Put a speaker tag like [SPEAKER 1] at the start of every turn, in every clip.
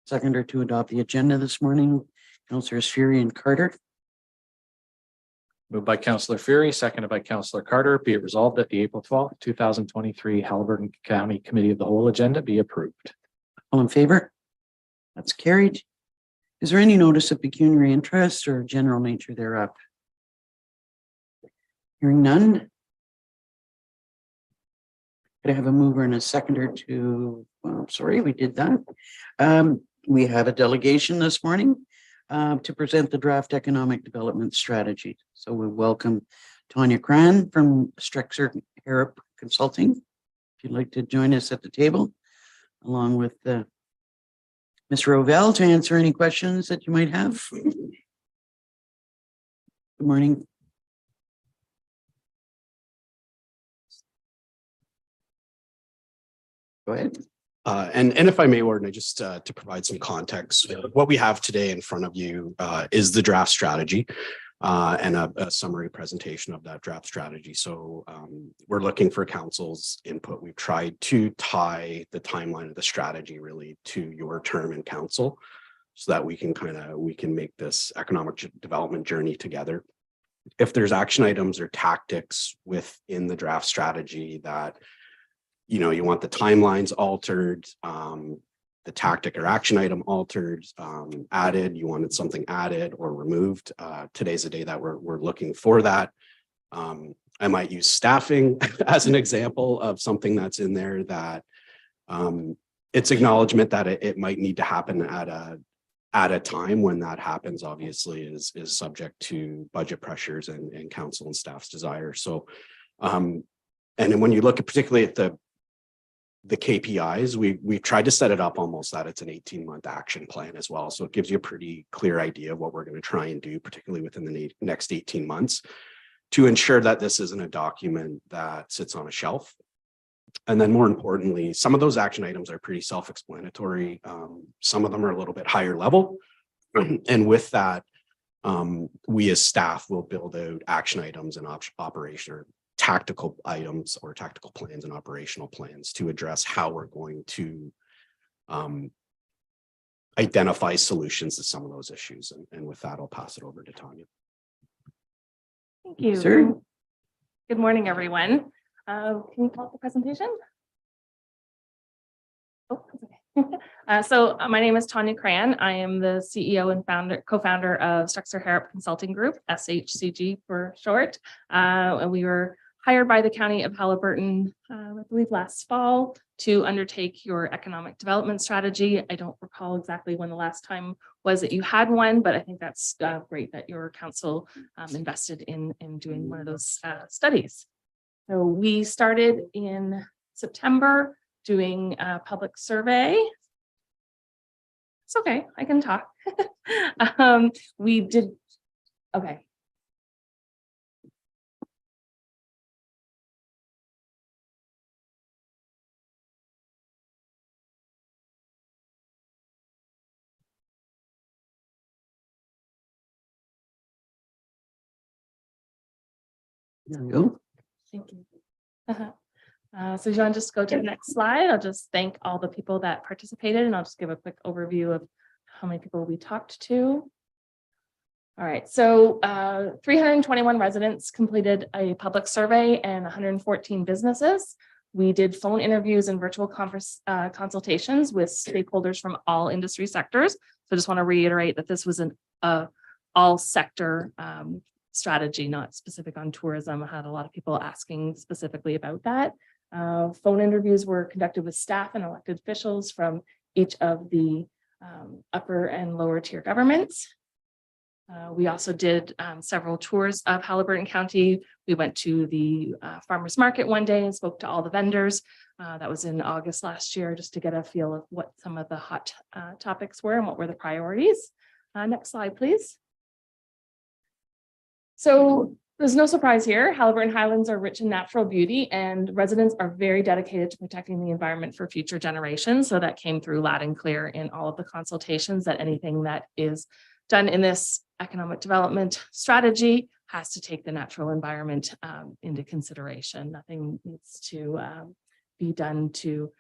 [SPEAKER 1] Seconder to adopt the agenda this morning, Councillors Fury and Carter.
[SPEAKER 2] Moved by Councillor Fury, seconded by Councillor Carter. Be it resolved that the April 12th, 2023 Haliburton County Committee of the Whole agenda be approved.
[SPEAKER 1] All in favor? That's carried. Is there any notice of pecuniary interest or general nature thereof? Hearing none. Could I have a mover and a seconder to, well, sorry, we did that. We have a delegation this morning to present the draft economic development strategy. So we welcome Tanya Cran from Strexer Harrop Consulting. If you'd like to join us at the table, along with Ms. Rovell to answer any questions that you might have. Good morning. Go ahead.
[SPEAKER 3] And if I may, Warden, just to provide some context, what we have today in front of you is the draft strategy and a summary presentation of that draft strategy. So we're looking for council's input. We've tried to tie the timeline of the strategy really to your term in council so that we can make this economic development journey together. If there's action items or tactics within the draft strategy that you want the timelines altered, the tactic or action item altered, added, you wanted something added or removed. Today's the day that we're looking for that. I might use staffing as an example of something that's in there that it's acknowledgement that it might need to happen at a time. When that happens, obviously is subject to budget pressures and council and staff's desire. So and then when you look at particularly at the KPIs, we've tried to set it up almost that it's an 18-month action plan as well. So it gives you a pretty clear idea of what we're going to try and do, particularly within the next 18 months, to ensure that this isn't a document that sits on a shelf. And then more importantly, some of those action items are pretty self-explanatory. Some of them are a little bit higher level. And with that, we as staff will build out action items and operation or tactical items or tactical plans and operational plans to address how we're going to identify solutions to some of those issues. And with that, I'll pass it over to Tanya.
[SPEAKER 4] Thank you.
[SPEAKER 1] Sir.
[SPEAKER 4] Good morning, everyone. Can you call up the presentation? Oh, okay. So my name is Tanya Cran. I am the CEO and co-founder of Strexer Harrop Consulting Group, SHCG for short. And we were hired by the County of Haliburton, I believe last fall, to undertake your economic development strategy. I don't recall exactly when the last time was that you had one, but I think that's great that your council invested in doing one of those studies. So we started in September doing a public survey. It's okay, I can talk. We did, okay.
[SPEAKER 1] There we go.
[SPEAKER 4] Thank you. So John, just go to the next slide. I'll just thank all the people that participated, and I'll just give a quick overview of how many people we talked to. All right, so 321 residents completed a public survey and 114 businesses. We did phone interviews and virtual consultations with stakeholders from all industry sectors. So I just want to reiterate that this was an all sector strategy, not specific on tourism. I had a lot of people asking specifically about that. Phone interviews were conducted with staff and elected officials from each of the upper and lower tier governments. We also did several tours of Haliburton County. We went to the farmers market one day and spoke to all the vendors. That was in August last year, just to get a feel of what some of the hot topics were and what were the priorities. Next slide, please. So there's no surprise here. Haliburton Highlands are rich in natural beauty, and residents are very dedicated to protecting the environment for future generations. So that came through loud and clear in all of the consultations, that anything that is done in this economic development strategy has to take the natural environment into consideration. Nothing needs to be done to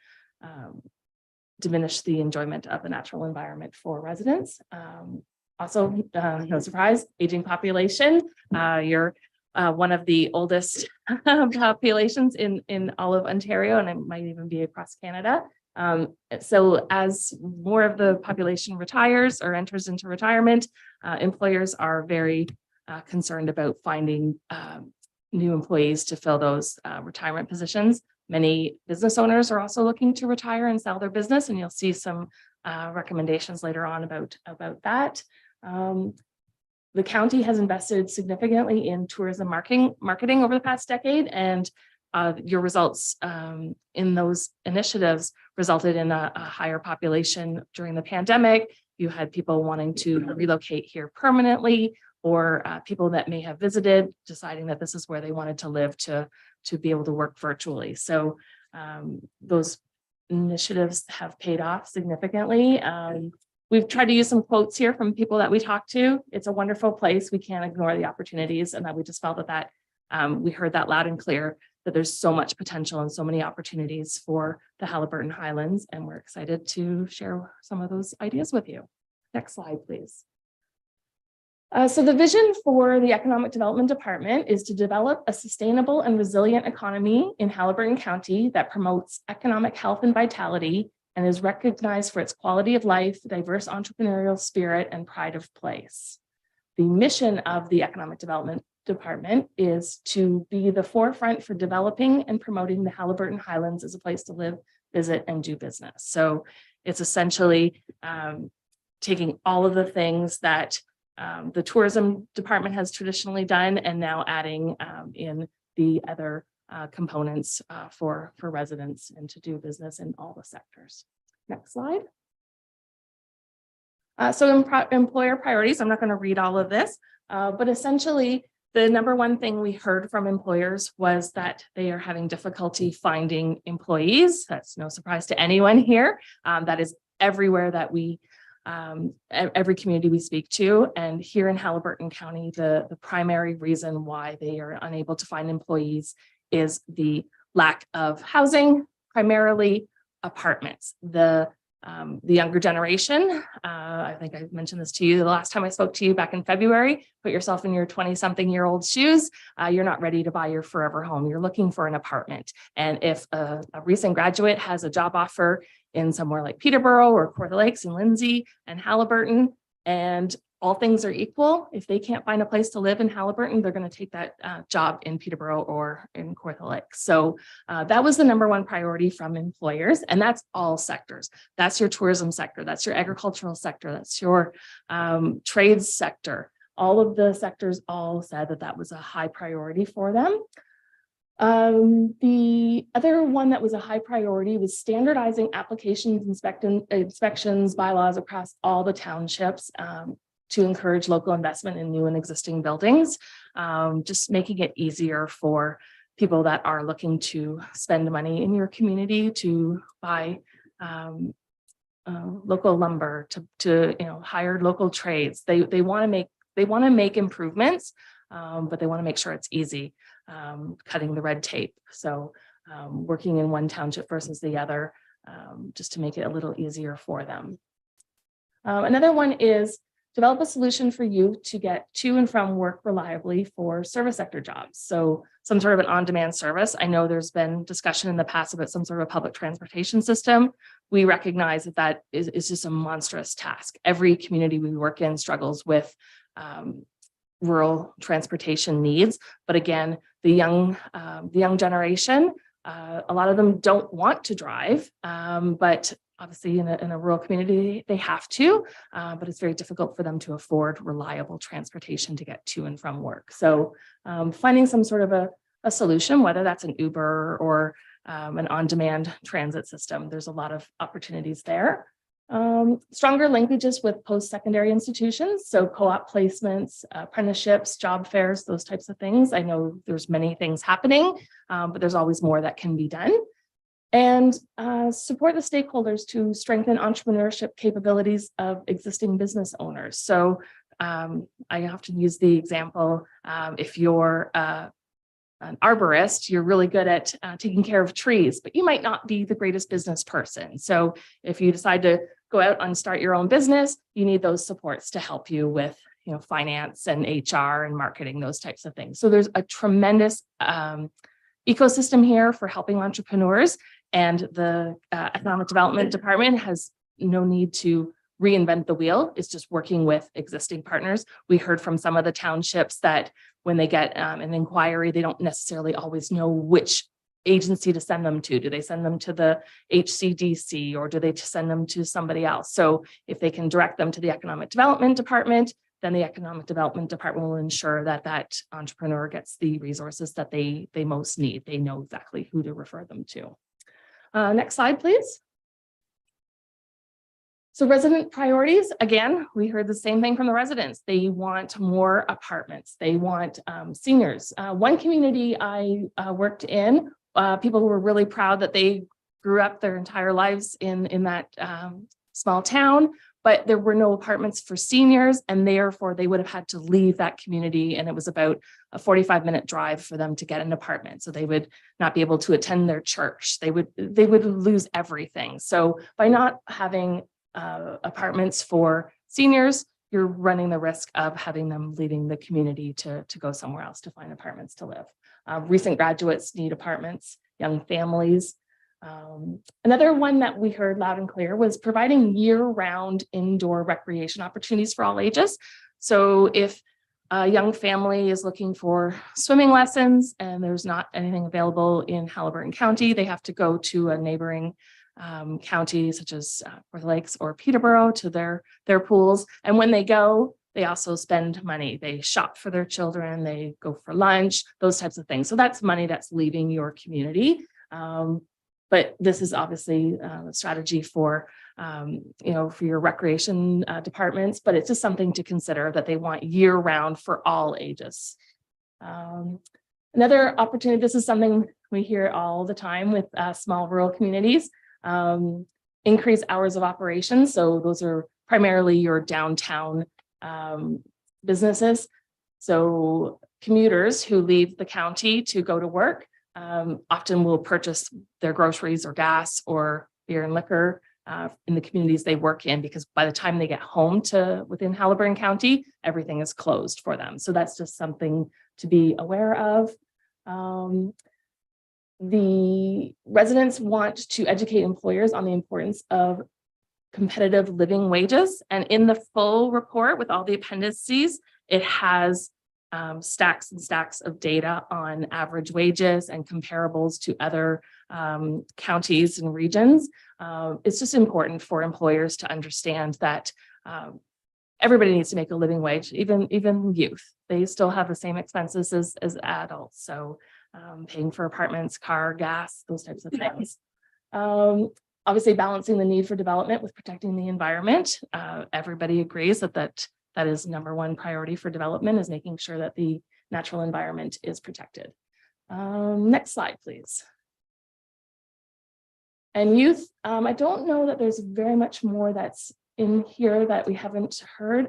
[SPEAKER 4] diminish the enjoyment of the natural environment for residents. Also, no surprise, aging population. You're one of the oldest populations in all of Ontario, and it might even be across Canada. So as more of the population retires or enters into retirement, employers are very concerned about finding new employees to fill those retirement positions. Many business owners are also looking to retire and sell their business, and you'll see some recommendations later on about that. The county has invested significantly in tourism marketing over the past decade, and your results in those initiatives resulted in a higher population during the pandemic. You had people wanting to relocate here permanently, or people that may have visited, deciding that this is where they wanted to live to be able to work virtually. So those initiatives have paid off significantly. We've tried to use some quotes here from people that we talked to. It's a wonderful place. We can't ignore the opportunities, and that we just felt that we heard that loud and clear, that there's so much potential and so many opportunities for the Haliburton Highlands, and we're excited to share some of those ideas with you. Next slide, please. So the vision for the Economic Development Department is to develop a sustainable and resilient economy in Haliburton County that promotes economic health and vitality and is recognized for its quality of life, diverse entrepreneurial spirit, and pride of place. The mission of the Economic Development Department is to be the forefront for developing and promoting the Haliburton Highlands as a place to live, visit, and do business. So it's essentially taking all of the things that the tourism department has traditionally done, and now adding in the other components for residents and to do business in all the sectors. Next slide. So employer priorities, I'm not going to read all of this, but essentially the number one thing we heard from employers was that they are having difficulty finding employees. That's no surprise to anyone here. That is everywhere that we every community we speak to. And here in Haliburton County, the primary reason why they are unable to find employees is the lack of housing, primarily apartments. The younger generation, I think I mentioned this to you the last time I spoke to you back in February, put yourself in your 20-something-year-old shoes. You're not ready to buy your forever home. You're looking for an apartment. And if a recent graduate has a job offer in somewhere like Peterborough or Kawartha Lakes and Lindsay and Haliburton, and all things are equal, if they can't find a place to live in Haliburton, they're going to take that job in Peterborough or in Kawartha Lakes. So that was the number one priority from employers, and that's all sectors. That's your tourism sector, that's your agricultural sector, that's your trades sector. All of the sectors all said that that was a high priority for them. The other one that was a high priority was standardizing applications, inspections, bylaws across all the townships to encourage local investment in new and existing buildings, just making it easier for people that are looking to spend money in your community to buy local lumber, to hire local trades. They want to make improvements, but they want to make sure it's easy. Cutting the red tape. So working in one township versus the other, just to make it a little easier for them. Another one is develop a solution for youth to get to and from work reliably for service sector jobs. So some sort of an on-demand service. I know there's been discussion in the past about some sort of a public transportation system. We recognize that that is just a monstrous task. Every community we work in struggles with rural transportation needs. But again, the young generation, a lot of them don't want to drive, but obviously in a rural community, they have to, but it's very difficult for them to afford reliable transportation to get to and from work. So finding some sort of a solution, whether that's an Uber or an on-demand transit system, there's a lot of opportunities there. Stronger linkages with post-secondary institutions, so co-op placements, apprenticeships, job fairs, those types of things. I know there's many things happening, but there's always more that can be done. And support the stakeholders to strengthen entrepreneurship capabilities of existing business owners. So I often use the example, if you're an arborist, you're really good at taking care of trees, but you might not be the greatest business person. So if you decide to go out and start your own business, you need those supports to help you with, finance and HR and marketing, those types of things. So there's a tremendous ecosystem here for helping entrepreneurs, and the Economic Development Department has no need to reinvent the wheel. It's just working with existing partners. We heard from some of the townships that when they get an inquiry, they don't necessarily always know which agency to send them to. Do they send them to the HCDC, or do they send them to somebody else? So if they can direct them to the Economic Development Department, then the Economic Development Department will ensure that that entrepreneur gets the resources that they most need. They know exactly who to refer them to. Next slide, please. So resident priorities, again, we heard the same thing from the residents. They want more apartments. They want seniors. One community I worked in, people were really proud that they grew up their entire lives in that small town, but there were no apartments for seniors, and therefore they would have had to leave that community. And it was about a 45-minute drive for them to get an apartment. So they would not be able to attend their church. They would lose everything. So by not having apartments for seniors, you're running the risk of having them leaving the community to go somewhere else to find apartments to live. Recent graduates need apartments, young families. Another one that we heard loud and clear was providing year-round indoor recreation opportunities for all ages. So if a young family is looking for swimming lessons and there's not anything available in Haliburton County, they have to go to a neighboring county such as North Lakes or Peterborough to their pools. And when they go, they also spend money. They shop for their children, they go for lunch, those types of things. So that's money that's leaving your community. But this is obviously a strategy for your recreation departments, but it's just something to consider that they want year round for all ages. Another opportunity, this is something we hear all the time with small rural communities, increase hours of operation. So those are primarily your downtown businesses. So commuters who leave the county to go to work often will purchase their groceries or gas or beer and liquor in the communities they work in, because by the time they get home to within Haliburton County, everything is closed for them. So that's just something to be aware of. The residents want to educate employers on the importance of competitive living wages. And in the full report with all the appendices, it has stacks and stacks of data on average wages and comparables to other counties and regions. It's just important for employers to understand that everybody needs to make a living wage, even youth. They still have the same expenses as adults. So paying for apartments, car, gas, those types of things. Obviously balancing the need for development with protecting the environment. Everybody agrees that is number one priority for development, is making sure that the natural environment is protected. Next slide, please. And youth, I don't know that there's very much more that's in here that we haven't heard.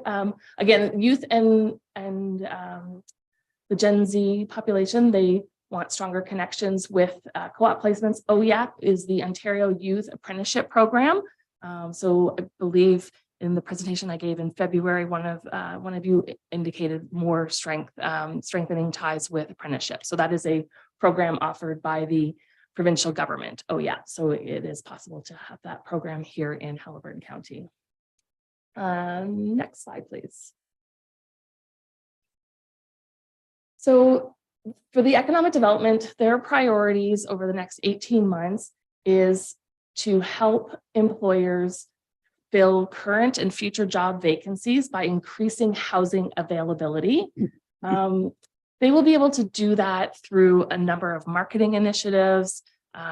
[SPEAKER 4] Again, youth and the Gen Z population, they want stronger connections with co-op placements. OYAP is the Ontario Youth Apprenticeship Program. So I believe in the presentation I gave in February, one of you indicated more strengthening ties with apprenticeship. So that is a program offered by the provincial government. OYAP. So it is possible to have that program here in Haliburton County. Next slide, please. So for the economic development, their priorities over the next 18 months is to help employers fill current and future job vacancies by increasing housing availability. They will be able to do that through a number of marketing initiatives,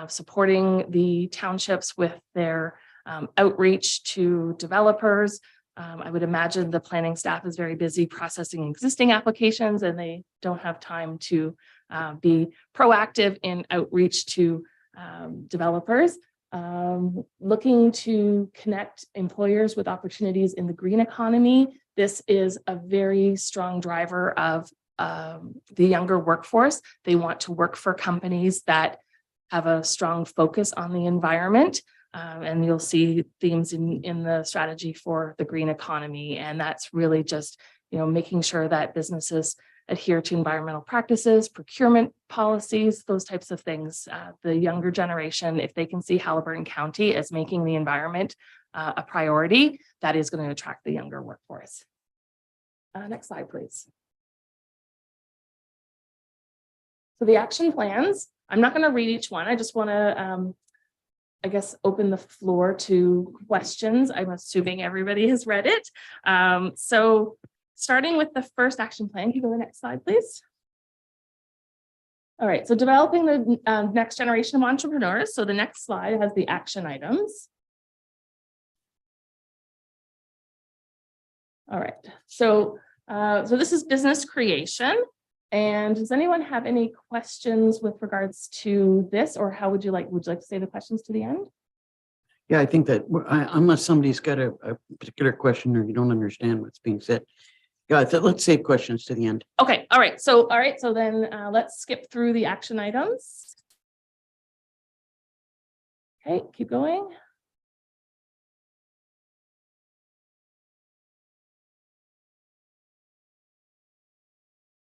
[SPEAKER 4] supporting the townships with their outreach to developers. I would imagine the planning staff is very busy processing existing applications, and they don't have time to be proactive in outreach to developers. Looking to connect employers with opportunities in the green economy. This is a very strong driver of the younger workforce. They want to work for companies that have a strong focus on the environment. And you'll see themes in the strategy for the green economy. And that's really just, making sure that businesses adhere to environmental practices, procurement policies, those types of things. The younger generation, if they can see Haliburton County as making the environment a priority, that is going to attract the younger workforce. Next slide, please. So the action plans, I'm not going to read each one. I just want to, open the floor to questions. I'm assuming everybody has read it. So starting with the first action plan, can you go to the next slide, please? All right, so developing the next generation of entrepreneurs. So the next slide has the action items. All right, so this is business creation. And does anyone have any questions with regards to this, or how would you like to say the questions to the end?
[SPEAKER 1] Yeah, I think that unless somebody's got a particular question or you don't understand what's being said, yeah, let's save questions to the end.
[SPEAKER 4] Okay, all right. So then let's skip through the action items. Okay, keep going.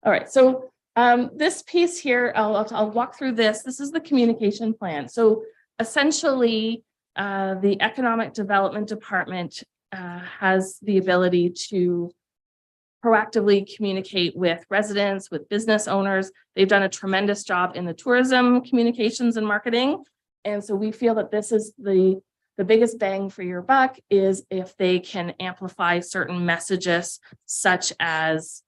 [SPEAKER 4] All right, so this piece here, I'll walk through this. This is the communication plan. So essentially, the Economic Development Department has the ability to proactively communicate with residents, with business owners. They've done a tremendous job in the tourism communications and marketing. And so we feel that this is the biggest bang for your buck is if they can amplify certain messages, such as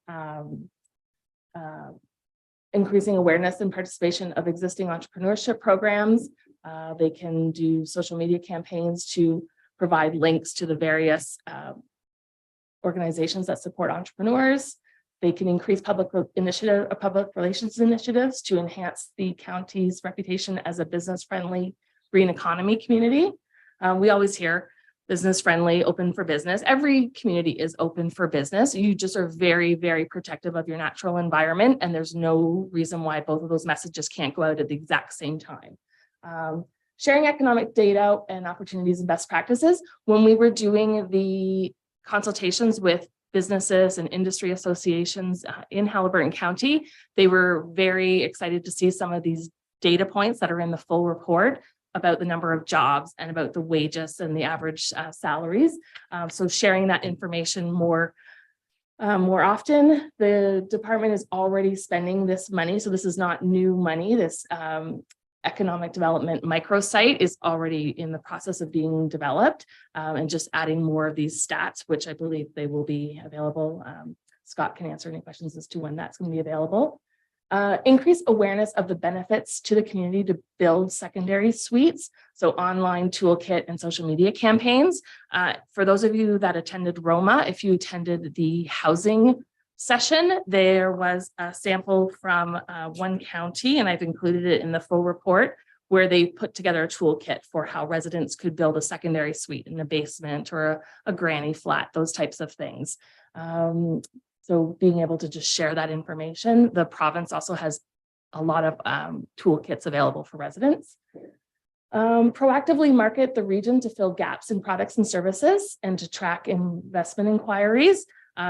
[SPEAKER 4] increasing awareness and participation of existing entrepreneurship programs. They can do social media campaigns to provide links to the various organizations that support entrepreneurs. They can increase public relations initiatives to enhance the county's reputation as a business-friendly green economy community. We always hear business-friendly, open for business. Every community is open for business. You just are very, very protective of your natural environment, and there's no reason why both of those messages can't go out at the exact same time. Sharing economic data and opportunities and best practices. When we were doing the consultations with businesses and industry associations in Haliburton County, they were very excited to see some of these data points that are in the full report about the number of jobs and about the wages and the average salaries. So sharing that information more often. The department is already spending this money. So this is not new money. This economic development microsite is already in the process of being developed, and just adding more of these stats, which I believe they will be available. Scott can answer any questions as to when that's going to be available. Increase awareness of the benefits to the community to build secondary suites. So online toolkit and social media campaigns. For those of you that attended Roma, if you attended the housing session, there was a sample from one county, and I've included it in the full report, where they put together a toolkit for how residents could build a secondary suite in a basement or a granny flat, those types of things. So being able to just share that information. The province also has a lot of toolkits available for residents. Proactively market the region to fill gaps in products and services and to track investment inquiries.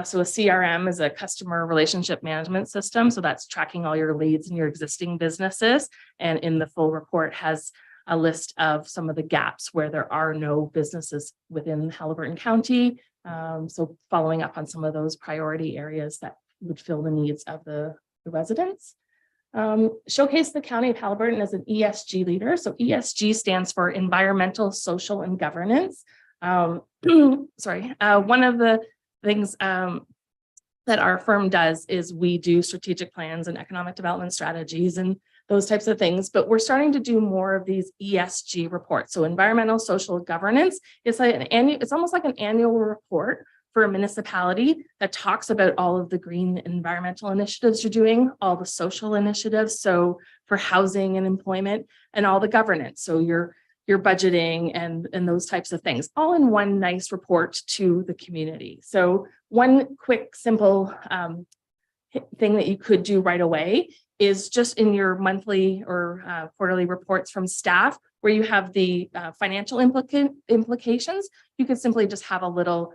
[SPEAKER 4] So a CRM is a customer relationship management system. So that's tracking all your leads and your existing businesses. And in the full report has a list of some of the gaps where there are no businesses within Haliburton County. So following up on some of those priority areas that would fill the needs of the residents. Showcase the County of Haliburton as an ESG leader. So ESG stands for environmental, social, and governance. One of the things that our firm does is we do strategic plans and economic development strategies and those types of things, but we're starting to do more of these ESG reports. So environmental, social, governance, it's almost like an annual report for a municipality that talks about all of the green environmental initiatives you're doing, all the social initiatives, so for housing and employment, and all the governance. So your budgeting and those types of things, all in one nice report to the community. So one quick, simple thing that you could do right away is just in your monthly or quarterly reports from staff, where you have the financial implications. You could simply just have a little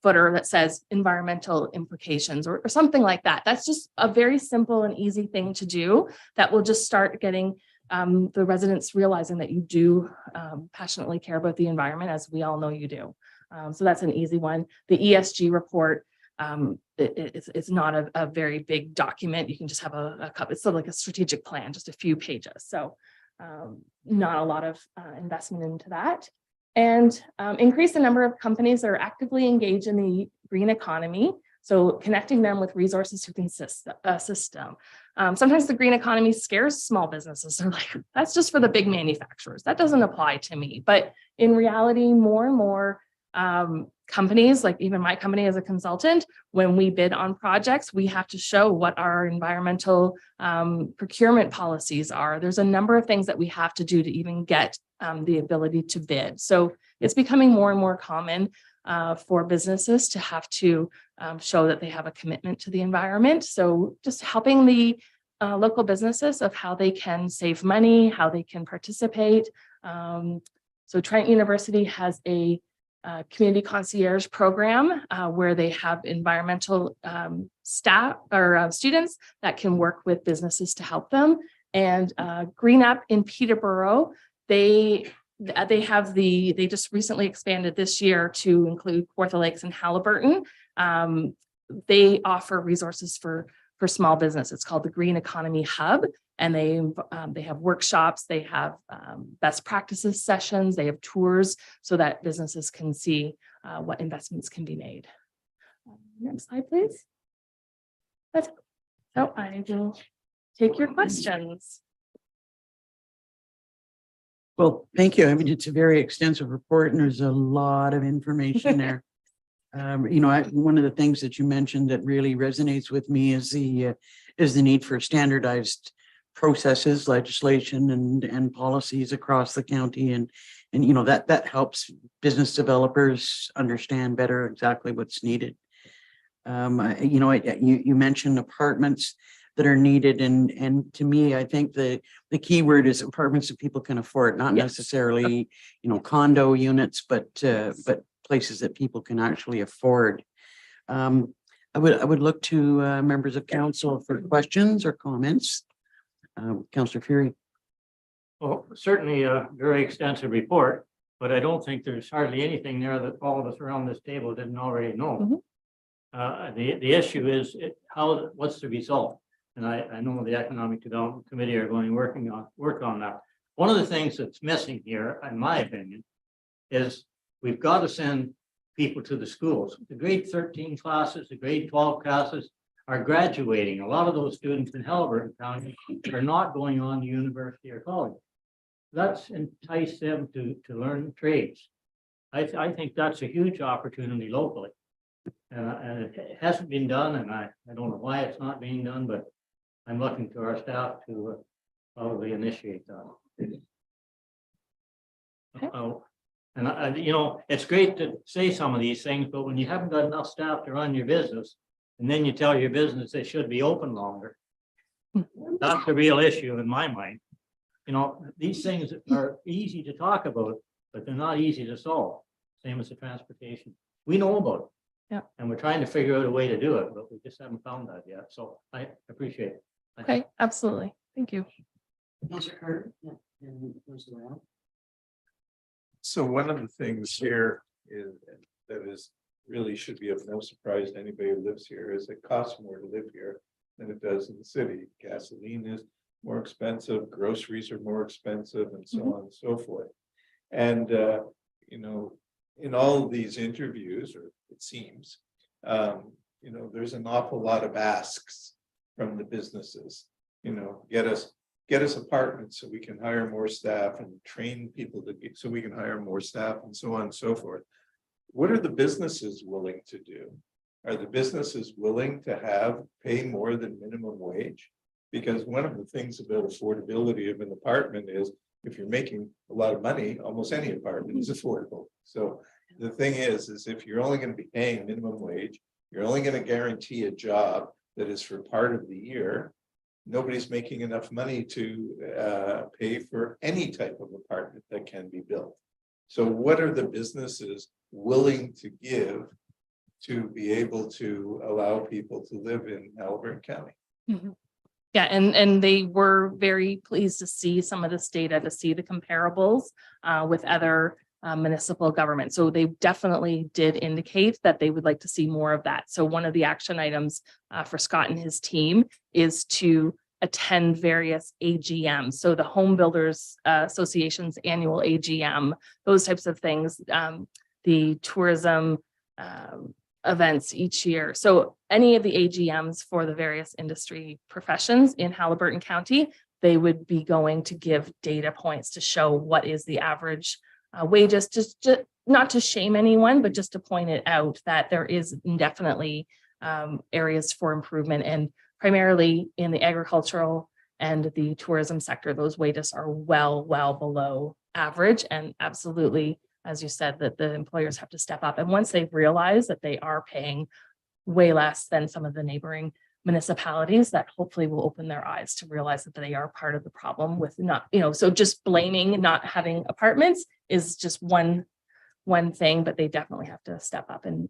[SPEAKER 4] footer that says environmental implications or something like that. That's just a very simple and easy thing to do that will just start getting the residents realizing that you do passionately care about the environment, as we all know you do. So that's an easy one. The ESG report, it's not a very big document. You can just have a couple, it's sort of like a strategic plan, just a few pages. So not a lot of investment into that. And increase the number of companies that are actively engaged in the green economy. So connecting them with resources to consist a system. Sometimes the green economy scares small businesses. They're like, that's just for the big manufacturers. That doesn't apply to me. But in reality, more and more companies, like even my company as a consultant, when we bid on projects, we have to show what our environmental procurement policies are. There's a number of things that we have to do to even get the ability to bid. So it's becoming more and more common for businesses to have to show that they have a commitment to the environment. So just helping the local businesses of how they can save money, how they can participate. So Trent University has a community concierge program where they have environmental staff or students that can work with businesses to help them. And Green Up in Peterborough, they just recently expanded this year to include Kawartha Lakes and Haliburton. They offer resources for small business. It's called the Green Economy Hub. And they have workshops, they have best practices sessions, they have tours so that businesses can see what investments can be made. Next slide, please. That's it. So I will take your questions.
[SPEAKER 1] Well, thank you. I mean, it's a very extensive report and there's a lot of information there. You know, one of the things that you mentioned that really resonates with me is the need for standardized processes, legislation, and policies across the county, and you know that helps business developers understand better exactly what's needed. You know, you mentioned apartments that are needed, and to me, I think the key word is apartments that people can afford, not necessarily condo units, but places that people can actually afford. I would look to members of council for questions or comments. Councillor Fury.
[SPEAKER 5] Well, certainly a very extensive report, but I don't think there's hardly anything there that all of us around this table didn't already know. The issue is what's the result? And I know the Economic Development Committee are going to work on that. One of the things that's missing here, in my opinion, is we've got to send people to the schools. The grade 13 classes, the grade 12 classes are graduating. A lot of those students in Haliburton County are not going on to university or college. That's enticed them to learn trades. I think that's a huge opportunity locally. And it hasn't been done, and I don't know why it's not being done, but I'm looking to our staff to probably initiate that. And you know, it's great to say some of these things, but when you haven't got enough staff to run your business, and then you tell your business they should be open longer, that's the real issue in my mind. You know, these things are easy to talk about, but they're not easy to solve. Same as the transportation. We know about it.
[SPEAKER 4] Yeah.
[SPEAKER 5] And we're trying to figure out a way to do it, but we just haven't found that yet. So I appreciate it.
[SPEAKER 4] Okay, absolutely. Thank you.
[SPEAKER 1] Councillor Carter.
[SPEAKER 6] So one of the things here is really should be of no surprise to anybody who lives here is it costs more to live here than it does in the city. Gasoline is more expensive, groceries are more expensive, and so on and so forth. And you know, in all of these interviews, or it seems, you know, there's an awful lot of asks from the businesses. You know, get us apartments so we can hire more staff, and train people so we can hire more staff, and so on and so forth. What are the businesses willing to do? Are the businesses willing to pay more than minimum wage? Because one of the things about affordability of an apartment is if you're making a lot of money, almost any apartment is affordable. So the thing is if you're only going to be paying minimum wage, you're only going to guarantee a job that is for part of the year, nobody's making enough money to pay for any type of apartment that can be built. So what are the businesses willing to give to be able to allow people to live in Haliburton County?
[SPEAKER 4] Mhm. Yeah, and they were very pleased to see some of this data, to see the comparables with other municipal governments. So they definitely did indicate that they would like to see more of that. So one of the action items for Scott and his team is to attend various AGMs. So the Home Builders Association's annual AGM, those types of things, the tourism events each year. So any of the AGMs for the various industry professions in Haliburton County, they would be going to give data points to show what is the average wages, just not to shame anyone, but just to point it out that there is definitely areas for improvement, and primarily in the agricultural and the tourism sector, those wages are well below average, and absolutely, as you said, that the employers have to step up. And once they've realized that they are paying way less than some of the neighboring municipalities, that hopefully will open their eyes to realize that they are part of the problem with not, so just blaming not having apartments is just one thing, but they definitely have to step up and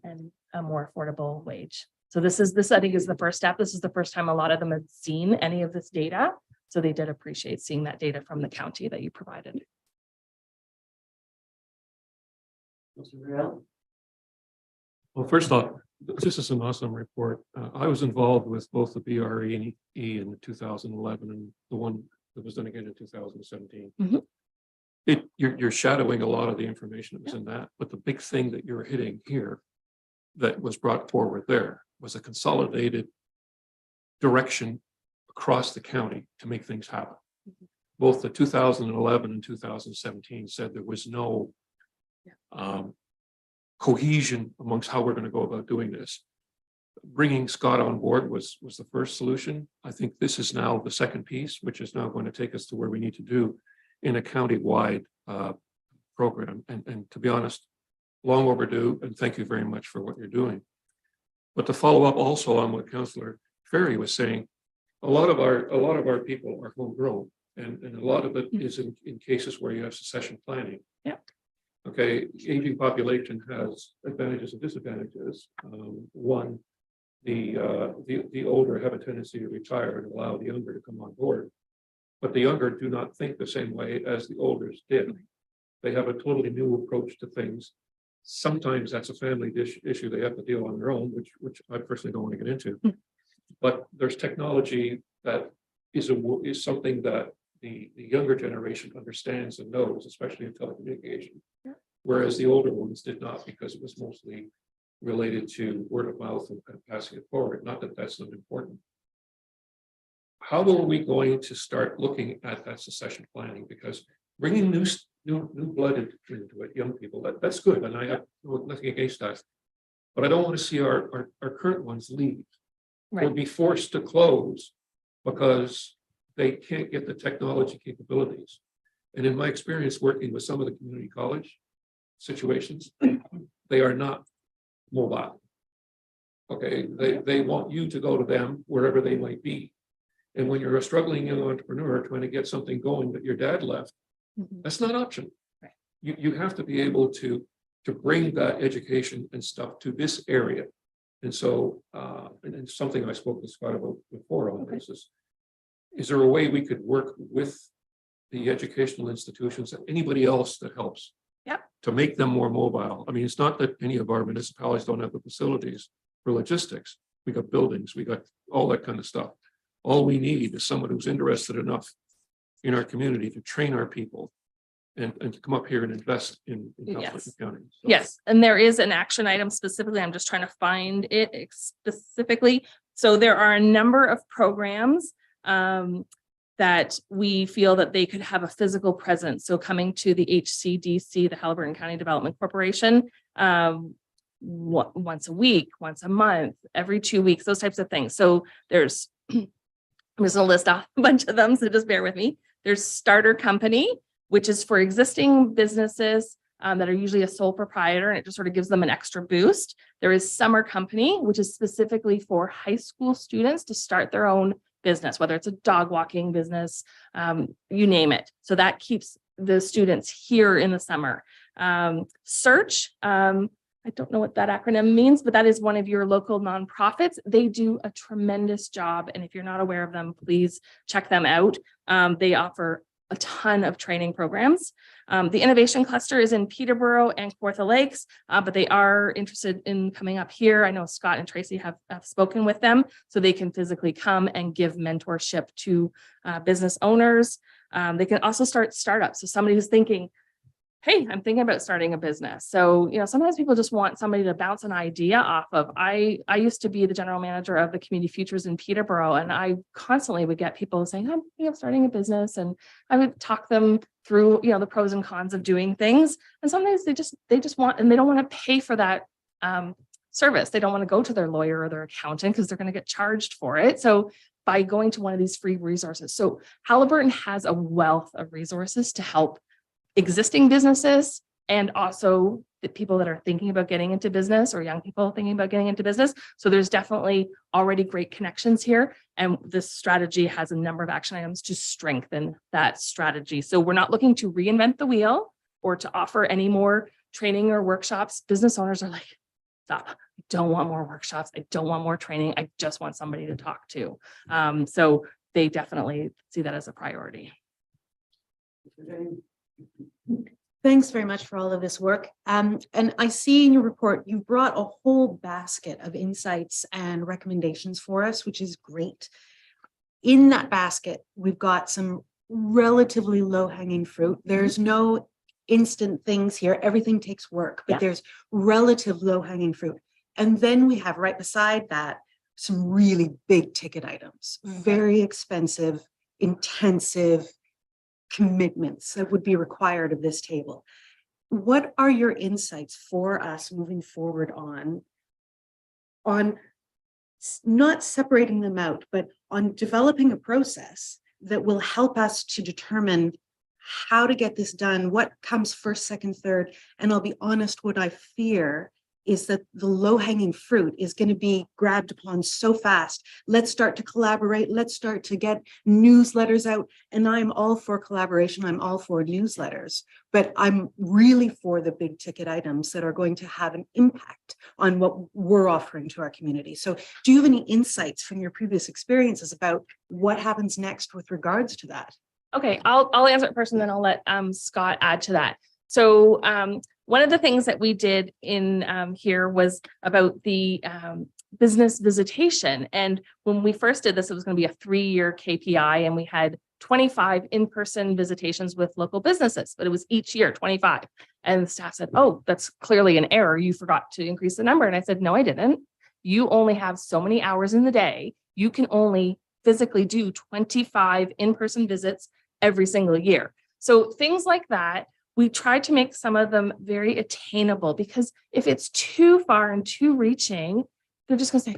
[SPEAKER 4] a more affordable wage. So this I think is the first step. This is the first time a lot of them have seen any of this data. So they did appreciate seeing that data from the county that you provided.
[SPEAKER 7] Well, first off, this is an awesome report. I was involved with both the BRE and E in 2011 and the one that was done again in 2017.
[SPEAKER 4] Mhm.
[SPEAKER 7] You're shadowing a lot of the information that was in that, but the big thing that you're hitting here that was brought forward there was a consolidated direction across the county to make things happen. Both the 2011 and 2017 said there was no cohesion amongst how we're going to go about doing this. Bringing Scott on board was the first solution. I think this is now the second piece, which is now going to take us to where we need to do in a county-wide program. And to be honest, long overdue, and thank you very much for what you're doing. But to follow up also on what Councillor Ferry was saying, a lot of our people are homegrown, and a lot of it is in cases where you have succession planning.
[SPEAKER 4] Yeah.
[SPEAKER 7] Okay, aging population has advantages and disadvantages. One, the older have a tendency to retire and allow the younger to come on board, but the younger do not think the same way as the olders did. They have a totally new approach to things. Sometimes that's a family issue they have to deal on their own, which I personally don't want to get into. But there's technology that is something that the younger generation understands and knows, especially in telecommunication.
[SPEAKER 4] Yeah.
[SPEAKER 7] Whereas the older ones did not, because it was mostly related to word of mouth and passing it forward. Not that that's not important. How are we going to start looking at that succession planning? Because bringing new blood into it, young people, that's good, and I have nothing against that. But I don't want to see our current ones leave.
[SPEAKER 4] Right.
[SPEAKER 7] Or be forced to close because they can't get the technology capabilities. And in my experience working with some of the community college situations, they are not mobile. Okay, they want you to go to them wherever they might be. And when you're a struggling young entrepreneur trying to get something going that your dad left, that's not an option.
[SPEAKER 4] Right.
[SPEAKER 7] You have to be able to bring that education and stuff to this area. And so, and something I spoke to Scott about before on this is there a way we could work with the educational institutions and anybody else that helps?
[SPEAKER 4] Yep.
[SPEAKER 7] To make them more mobile. I mean, it's not that any of our municipalities don't have the facilities for logistics. We got buildings, we got all that kind of stuff. All we need is someone who's interested enough in our community to train our people and to come up here and invest in
[SPEAKER 4] Yes.
[SPEAKER 7] County. So,
[SPEAKER 4] Yes, and there is an action item specifically. I'm just trying to find it specifically. So there are a number of programs that we feel that they could have a physical presence. So coming to the HCDC, the Haliburton County Development Corporation, once a week, once a month, every 2 weeks, those types of things. So there's, I'm just gonna list off a bunch of them, so just bear with me. There's Starter Company, which is for existing businesses that are usually a sole proprietor, and it just sort of gives them an extra boost. There is Summer Company, which is specifically for high school students to start their own business, whether it's a dog walking business, you name it. So that keeps the students here in the summer. Search, I don't know what that acronym means, but that is one of your local nonprofits. They do a tremendous job. And if you're not aware of them, please check them out. They offer a ton of training programs. The Innovation Cluster is in Peterborough and Kawartha Lakes, but they are interested in coming up here. I know Scott and Tracy have spoken with them, so they can physically come and give mentorship to business owners. They can also start startups. So somebody who's thinking, hey, I'm thinking about starting a business. So, sometimes people just want somebody to bounce an idea off of. I used to be the general manager of the Community Futures in Peterborough, and I constantly would get people saying, I'm thinking of starting a business, and I would talk them through, the pros and cons of doing things. And sometimes they just want, and they don't want to pay for that service. They don't want to go to their lawyer or their accountant because they're going to get charged for it. So by going to one of these free resources. So Haliburton has a wealth of resources to help existing businesses and also the people that are thinking about getting into business or young people thinking about getting into business. So there's definitely already great connections here. And this strategy has a number of action items to strengthen that strategy. So we're not looking to reinvent the wheel or to offer any more training or workshops. Business owners are like, stop. I don't want more workshops. I don't want more training. I just want somebody to talk to. So they definitely see that as a priority.
[SPEAKER 8] Thanks very much for all of this work. And I see in your report, you brought a whole basket of insights and recommendations for us, which is great. In that basket, we've got some relatively low-hanging fruit. There's no instant things here. Everything takes work, but there's relative low-hanging fruit. And then we have right beside that some really big ticket items, very expensive, intensive commitments that would be required of this table. What are your insights for us moving forward on not separating them out, but on developing a process that will help us to determine how to get this done, what comes first, second, third? And I'll be honest, what I fear is that the low-hanging fruit is going to be grabbed upon so fast. Let's start to collaborate. Let's start to get newsletters out. And I'm all for collaboration. I'm all for newsletters, but I'm really for the big ticket items that are going to have an impact on what we're offering to our community. So do you have any insights from your previous experiences about what happens next with regards to that?
[SPEAKER 4] Okay, I'll answer it first and then I'll let Scott add to that. So one of the things that we did in here was about the business visitation. And when we first did this, it was going to be a 3-year KPI, and we had 25 in-person visitations with local businesses, but it was each year 25. And the staff said, oh, that's clearly an error. You forgot to increase the number. And I said, no, I didn't. You only have so many hours in the day. You can only physically do 25 in-person visits every single year. So things like that, we tried to make some of them very attainable, because if it's too far and too reaching, they're just going to say,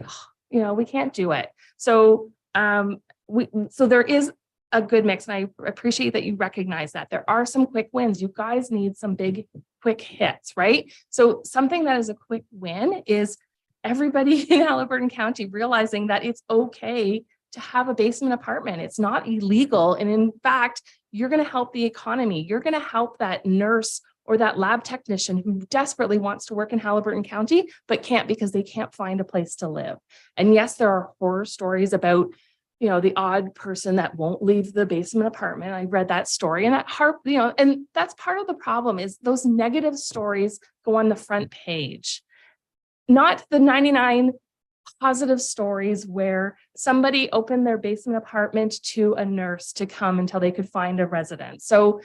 [SPEAKER 4] oh, we can't do it. So so there is a good mix, and I appreciate that you recognize that there are some quick wins. You guys need some big quick hits, right? So something that is a quick win is everybody in Haliburton County realizing that it's okay to have a basement apartment. It's not illegal. And in fact, you're going to help the economy. You're going to help that nurse or that lab technician who desperately wants to work in Haliburton County, but can't because they can't find a place to live. And yes, there are horror stories about, the odd person that won't leave the basement apartment. I read that story, and and that's part of the problem is those negative stories go on the front page, not the 99 positive stories where somebody opened their basement apartment to a nurse to come until they could find a resident. So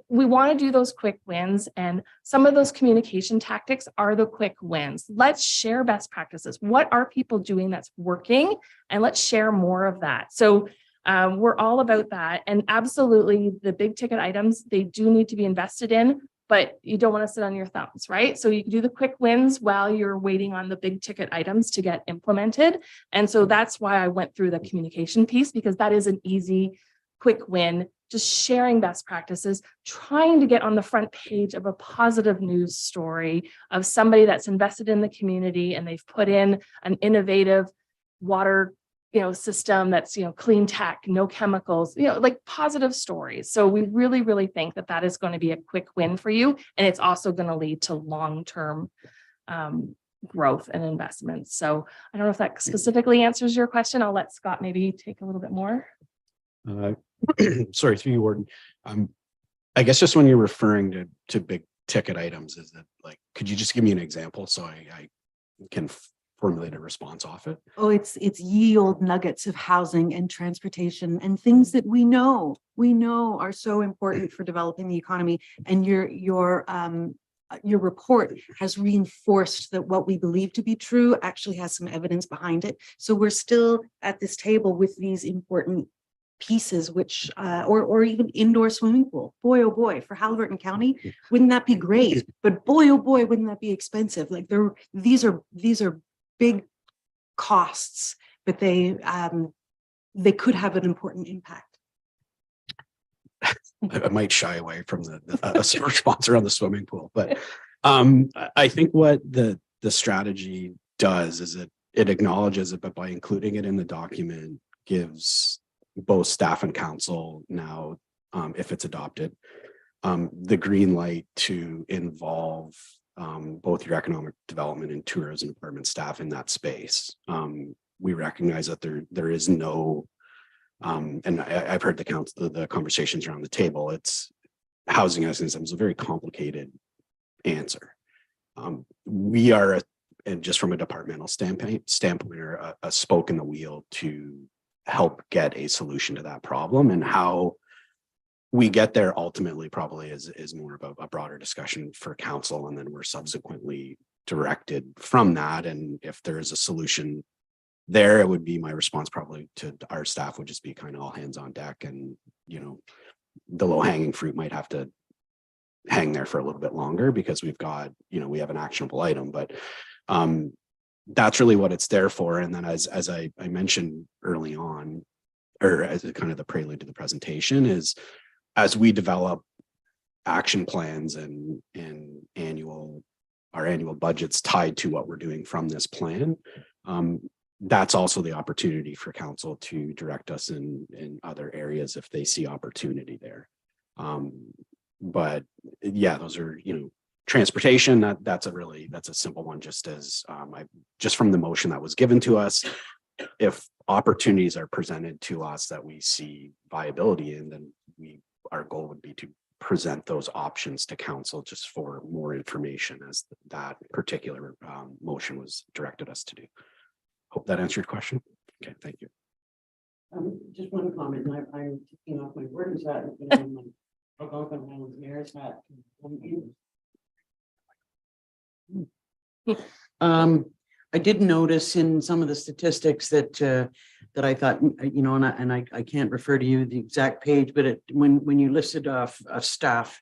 [SPEAKER 4] we want to do those quick wins, and some of those communication tactics are the quick wins. Let's share best practices. What are people doing that's working? And let's share more of that. So we're all about that. And absolutely, the big ticket items, they do need to be invested in, but you don't want to sit on your thumbs, right? So you can do the quick wins while you're waiting on the big ticket items to get implemented. And so that's why I went through the communication piece, because that is an easy, quick win, just sharing best practices, trying to get on the front page of a positive news story of somebody that's invested in the community and they've put in an innovative water, system that's, clean tech, no chemicals, like positive stories. So we really, really think that that is going to be a quick win for you. And it's also going to lead to long-term growth and investments. So I don't know if that specifically answers your question. I'll let Scott maybe take a little bit more.
[SPEAKER 3] Sorry, through you, Warden. I guess just when you're referring to big ticket items, is that like, could you just give me an example so I can formulate a response off it?
[SPEAKER 8] Oh, it's ye old nuggets of housing and transportation and things that we know are so important for developing the economy. And your report has reinforced that what we believe to be true actually has some evidence behind it. So we're still at this table with these important pieces, which or even indoor swimming pool. Boy, oh boy, for Haliburton County, wouldn't that be great? But boy, oh boy, wouldn't that be expensive? Like these are big costs, but they could have an important impact.
[SPEAKER 3] I might shy away from a response around the swimming pool, but I think what the strategy does is it acknowledges it, but by including it in the document, gives both staff and council now, if it's adopted, the green light to involve both your economic development and tourism department staff in that space. We recognize that there is no, and I've heard the conversations around the table. It's housing as is a very complicated answer. We are, and just from a departmental standpoint, are a spoke in the wheel to help get a solution to that problem, and how we get there ultimately probably is more of a broader discussion for council, and then we're subsequently directed from that. And if there is a solution there, it would be my response probably to our staff would just be kind of all hands on deck, and the low hanging fruit might have to hang there for a little bit longer because we've got, we have an actionable item, but that's really what it's there for. And then as I mentioned early on, or as kind of the prelude to the presentation, is as we develop action plans and our annual budgets tied to what we're doing from this plan, that's also the opportunity for council to direct us in other areas if they see opportunity there. But yeah, those are, transportation, that's a simple one, just as just from the motion that was given to us. If opportunities are presented to us that we see viability in, then our goal would be to present those options to council just for more information, as that particular motion was directed us to do. Hope that answered your question. Okay, thank you.
[SPEAKER 1] Just one comment, and I'm taking off my words hat and putting on my Algonquin Highlands mayor's hat. I did notice in some of the statistics that I thought, and I can't refer to you the exact page, but when you listed off staff,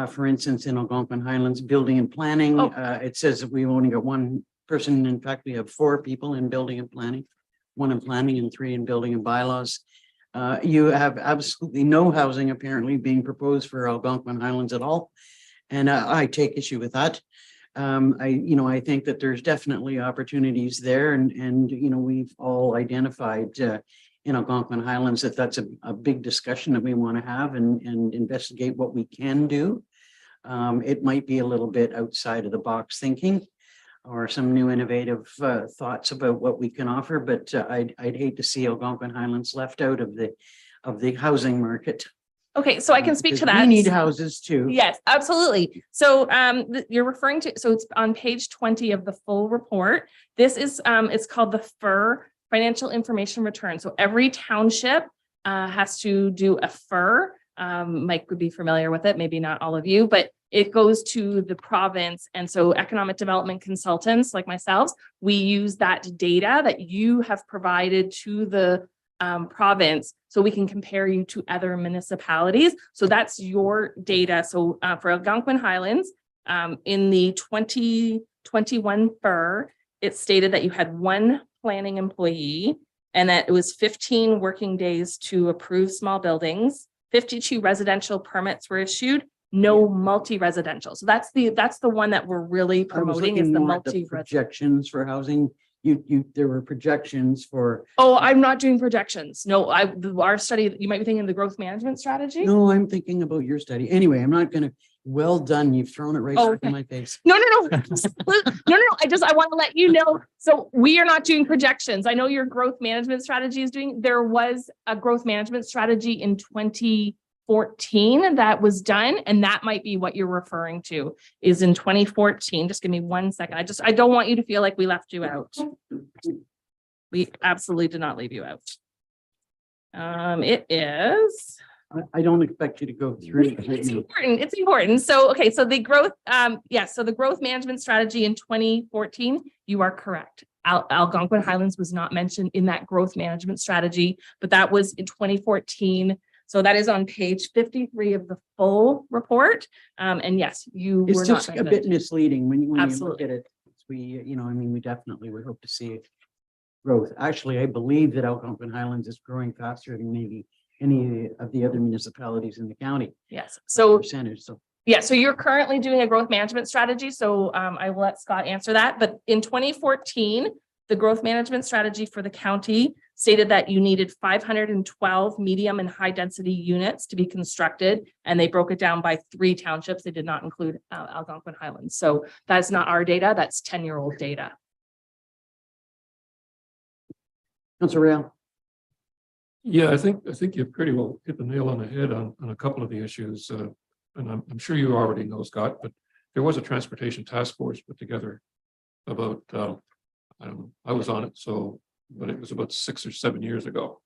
[SPEAKER 1] for instance, in Algonquin Highlands building and planning, it says that we've only got one person. In fact, we have 4 people in building and planning, 1 in planning and 3 in building and bylaws. You have absolutely no housing apparently being proposed for Algonquin Highlands at all, and I take issue with that. I think that there's definitely opportunities there, and we've all identified in Algonquin Highlands that that's a big discussion that we want to have and investigate what we can do. It might be a little bit outside of the box thinking, or some new innovative thoughts about what we can offer, but I'd hate to see Algonquin Highlands left out of the housing market.
[SPEAKER 4] Okay, so I can speak to that.
[SPEAKER 1] We need houses too.
[SPEAKER 4] Yes, absolutely. So you're referring to, so it's on page 20 of the full report. This is, it's called the FIR, Financial Information Return. So every township has to do a FIR. Mike would be familiar with it, maybe not all of you, but it goes to the province. And so economic development consultants like myself, we use that data that you have provided to the province, so we can compare you to other municipalities. So that's your data. So for Algonquin Highlands, in the 2021 FIR, it stated that you had 1 planning employee and that it was 15 working days to approve small buildings. 52 residential permits were issued, no multi-residential. So that's the one that we're really
[SPEAKER 1] I was
[SPEAKER 4] promoting is
[SPEAKER 1] looking
[SPEAKER 4] the
[SPEAKER 1] more at the
[SPEAKER 4] multi.
[SPEAKER 1] projections for housing. There were projections for,
[SPEAKER 4] Oh, I'm not doing projections. No, our study, you might be thinking of the growth management strategy.
[SPEAKER 1] no, I'm thinking about your study. Anyway, I'm not gonna, well done. You've thrown it right
[SPEAKER 4] Oh,
[SPEAKER 1] back in
[SPEAKER 4] okay.
[SPEAKER 1] my face.
[SPEAKER 4] No. I want to let you know. So we are not doing projections. I know your growth management strategy is doing, there was a growth management strategy in 2014 that was done. And that might be what you're referring to is in 2014. Just give me 1 second. I don't want you to feel like we left you out. We absolutely did not leave you out. It is.
[SPEAKER 1] I don't expect you to go through. it right
[SPEAKER 4] It's
[SPEAKER 1] now.
[SPEAKER 4] important. It's important. So, okay, so the growth, so the growth management strategy in 2014, you are correct. Algonquin Highlands was not mentioned in that growth management strategy, but that was in 2014. So that is on page 53 of the full report. And yes, you were
[SPEAKER 1] It's
[SPEAKER 4] not
[SPEAKER 1] just a
[SPEAKER 4] mentioned.
[SPEAKER 1] bit misleading when you look
[SPEAKER 4] Absolutely.
[SPEAKER 1] at it. We, we definitely would hope to see growth. Actually, I believe that Algonquin Highlands is growing faster than maybe any of the other municipalities in the county.
[SPEAKER 4] Yes. So
[SPEAKER 1] Percentage, so.
[SPEAKER 4] yeah, so you're currently doing a growth management strategy. So I will let Scott answer that. But in 2014, the growth management strategy for the county stated that you needed 512 medium and high density units to be constructed. And they broke it down by 3 townships. They did not include Algonquin Highlands. So that's not our data. That's 10-year-old data.
[SPEAKER 1] Councilor Rail.
[SPEAKER 7] Yeah, I think you pretty well hit the nail on the head on a couple of the issues. And I'm sure you already know, Scott, but there was a transportation task force put together about, I was on it, but it was about 6 or 7 years ago.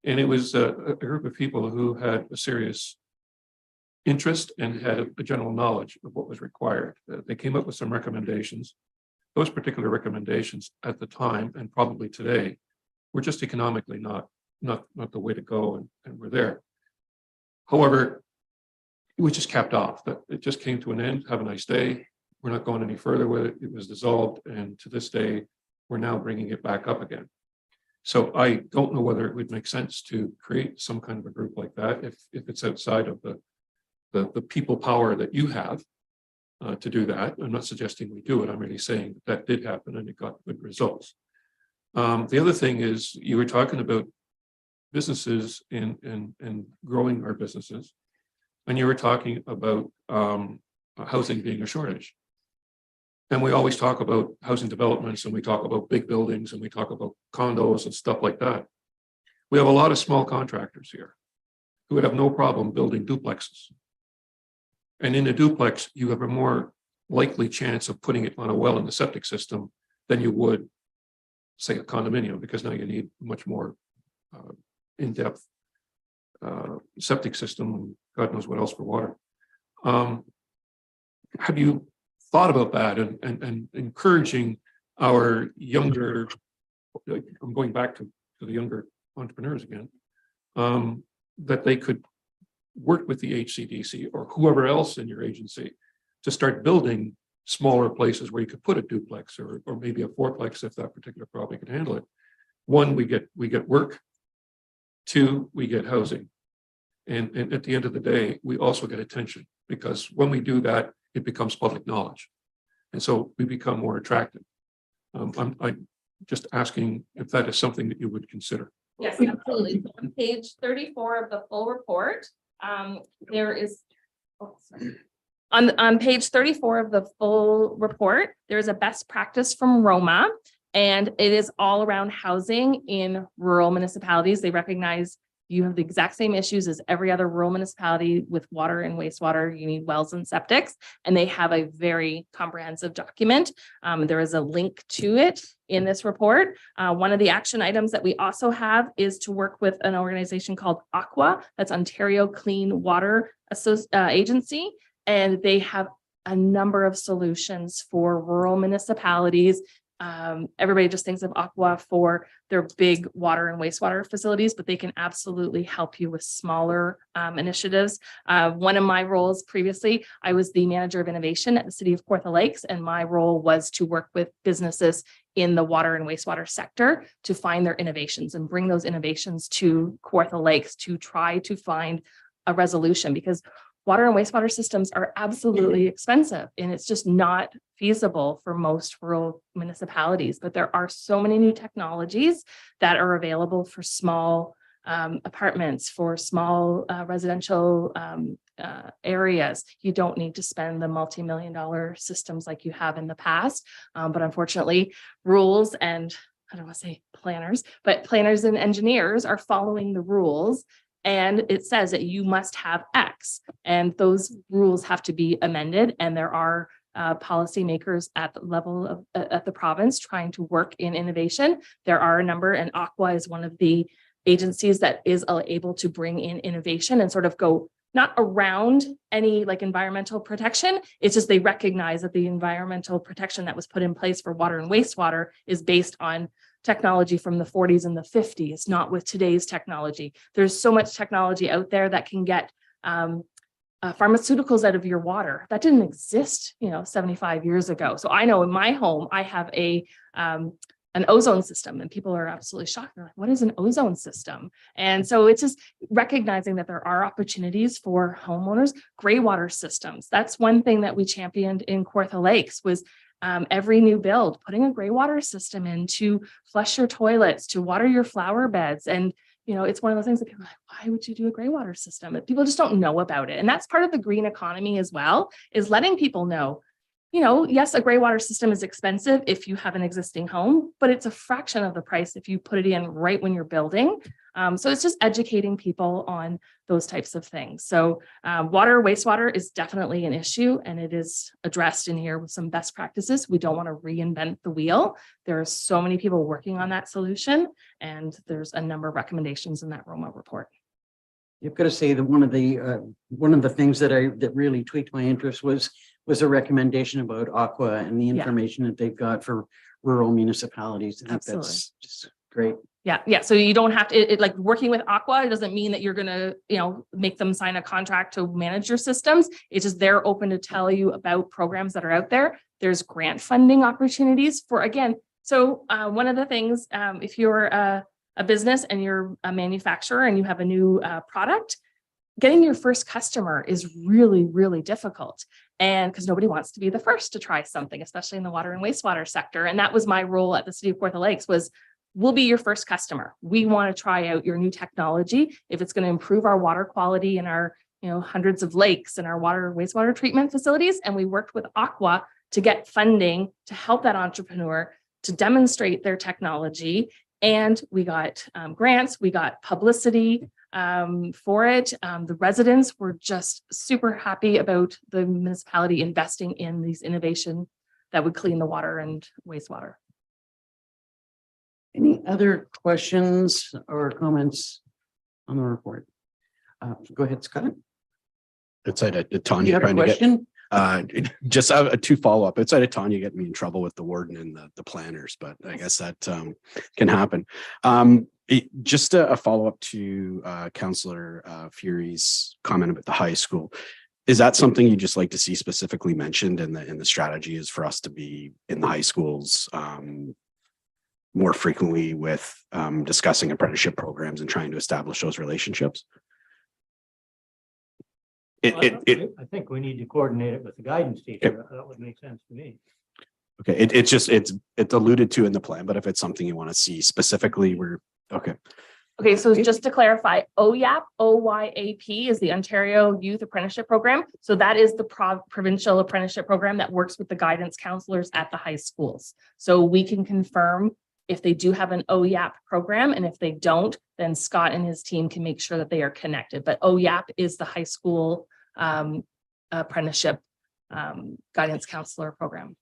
[SPEAKER 7] And it was a group of people who had a serious interest and had a general knowledge of what was required. They came up with some recommendations. Those particular recommendations at the time, and probably today, were just economically not the way to go, and we're there. However, it was just capped off. That it just came to an end. Have a nice day. We're not going any further with it. It was dissolved, and to this day, we're now bringing it back up again. So I don't know whether it would make sense to create some kind of a group like that if it's outside of the people power that you have to do that. I'm not suggesting we do it. I'm really saying that did happen and it got good results. The other thing is you were talking about businesses and growing our businesses, and you were talking about housing being a shortage. And we always talk about housing developments, and we talk about big buildings, and we talk about condos and stuff like that. We have a lot of small contractors here who would have no problem building duplexes. And in a duplex, you have a more likely chance of putting it on a well in the septic system than you would, say, a condominium, because now you need much more in-depth septic system, God knows what else for water. Have you thought about that and encouraging our younger, I'm going back to the younger entrepreneurs again, that they could work with the HCDC or whoever else in your agency to start building smaller places where you could put a duplex or maybe a fourplex if that particular property can handle it. 1, we get work. 2, we get housing. And at the end of the day, we also get attention, because when we do that, it becomes public knowledge. And so we become more attractive. I'm just asking if that is something that you would consider.
[SPEAKER 4] Yes, absolutely. So on page 34 of the full report, there is, on page 34 of the full report, there is a best practice from Roma, and it is all around housing in rural municipalities. They recognize you have the exact same issues as every other rural municipality with water and wastewater. You need wells and septics, and they have a very comprehensive document. There is a link to it in this report. One of the action items that we also have is to work with an organization called Aqua, that's Ontario Clean Water Agency, and they have a number of solutions for rural municipalities everybody just thinks of Aqua for their big water and wastewater facilities, but they can absolutely help you with smaller initiatives. One of my roles previously, I was the manager of innovation at the city of Kawartha Lakes, and my role was to work with businesses in the water and wastewater sector to find their innovations and bring those innovations to Kawartha Lakes to try to find a resolution, because water and wastewater systems are absolutely expensive and it's just not feasible for most rural municipalities. But there are so many new technologies that are available for small apartments, for small residential areas. You don't need to spend the multi-million-dollar systems like you have in the past. But unfortunately, rules and I don't want to say planners, but planners and engineers are following the rules. And it says that you must have X, and those rules have to be amended. And there are policymakers at the level of at the province trying to work in innovation. There are a number, and Aqua is one of the agencies that is able to bring in innovation and sort of go not around any like environmental protection. It's just they recognize that the environmental protection that was put in place for water and wastewater is based on technology from the 40s and the 50s, not with today's technology. There's so much technology out there that can get pharmaceuticals out of your water that didn't exist, 75 years ago. So I know in my home, I have an ozone system, and people are absolutely shocked. They're like, what is an ozone system? And so it's just recognizing that there are opportunities for homeowners. Gray water systems. That's one thing that we championed in Kawartha Lakes was every new build, putting a gray water system in to flush your toilets, to water your flower beds. And, it's one of those things that people are like, why would you do a gray water system? And people just don't know about it. And that's part of the green economy as well, is letting people know, yes, a gray water system is expensive if you have an existing home, but it's a fraction of the price if you put it in right when you're building. So it's just educating people on those types of things. So water, wastewater is definitely an issue, and it is addressed in here with some best practices. We don't want to reinvent the wheel. There are so many people working on that solution, and there's a number of recommendations in that Roma report.
[SPEAKER 1] You've got to say that one of the things that really tweaked my interest was a recommendation about Aqua and the information that they've got for rural municipalities. I think that's just great.
[SPEAKER 4] Yeah. So you don't have to, like working with Aqua, it doesn't mean that you're going to, make them sign a contract to manage your systems. It's just they're open to tell you about programs that are out there. There's grant funding opportunities for, again, so one of the things, if you're a business and you're a manufacturer and you have a new product, getting your first customer is really, really difficult. And because nobody wants to be the first to try something, especially in the water and wastewater sector. And that was my role at the city of Kawartha Lakes was, we'll be your first customer. We want to try out your new technology. If it's going to improve our water quality in our, hundreds of lakes and our water and wastewater treatment facilities. And we worked with Aqua to get funding to help that entrepreneur to demonstrate their technology. And we got grants, we got publicity for it. The residents were just super happy about the municipality investing in these innovation that would clean the water and wastewater.
[SPEAKER 1] Any other questions or comments on the report? Go ahead, Scott.
[SPEAKER 3] Outside of
[SPEAKER 1] You
[SPEAKER 3] Tanya
[SPEAKER 1] have a
[SPEAKER 3] trying to
[SPEAKER 1] question?
[SPEAKER 3] just a two follow-up. Outside of Tanya getting me in trouble with the warden and the planners, but I guess that can happen. Just a follow-up to Councillor Fury's comment about the high school. Is that something you just like to see specifically mentioned in the strategy, is for us to be in the high schools more frequently with discussing apprenticeship programs and trying to establish those relationships?
[SPEAKER 5] I think we need to coordinate it with the guidance teacher. That would make sense to me.
[SPEAKER 3] Okay, it's alluded to in the plan, but if it's something you want to see specifically, we're okay.
[SPEAKER 4] Okay, so just to clarify, OYAP, OYAP is the Ontario Youth Apprenticeship Program. So that is the provincial apprenticeship program that works with the guidance counselors at the high schools. So we can confirm if they do have an OYAP program, and if they don't, then Scott and his team can make sure that they are connected. But OYAP is the high school apprenticeship guidance counselor program.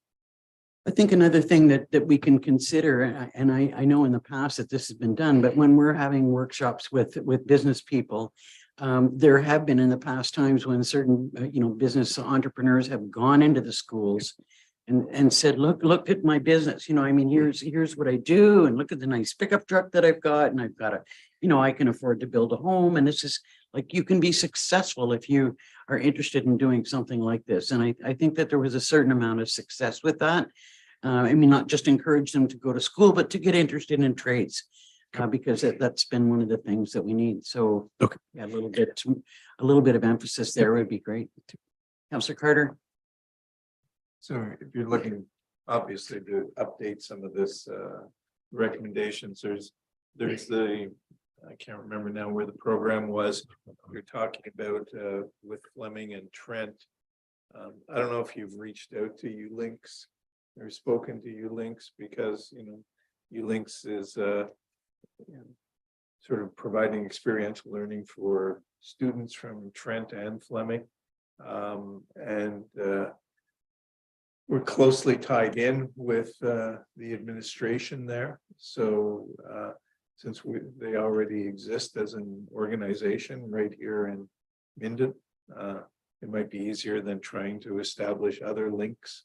[SPEAKER 1] I think another thing that we can consider, and I know in the past that this has been done, but when we're having workshops with business people, there have been in the past times when certain business entrepreneurs have gone into the schools and said, look at my business, I mean, here's what I do, and look at the nice pickup truck that I've got, and I've got I can afford to build a home, and this is like, you can be successful if you are interested in doing something like this. And I think that there was a certain amount of success with that. I mean, not just encourage them to go to school, but to get interested in trades. Because that's been one of the things that we need. So
[SPEAKER 3] Okay.
[SPEAKER 1] yeah, a little bit of emphasis there would be great. Councillor Carter.
[SPEAKER 6] So if you're looking, obviously, to update some of this recommendations, there's the, I can't remember now where the program was. You're talking about with Fleming and Trent. I don't know if you've reached out to ULinks or spoken to ULinks, because ULinks is sort of providing experiential learning for students from Trent and Fleming. And we're closely tied in with the administration there. So since they already exist as an organization right here in Minden, it might be easier than trying to establish other links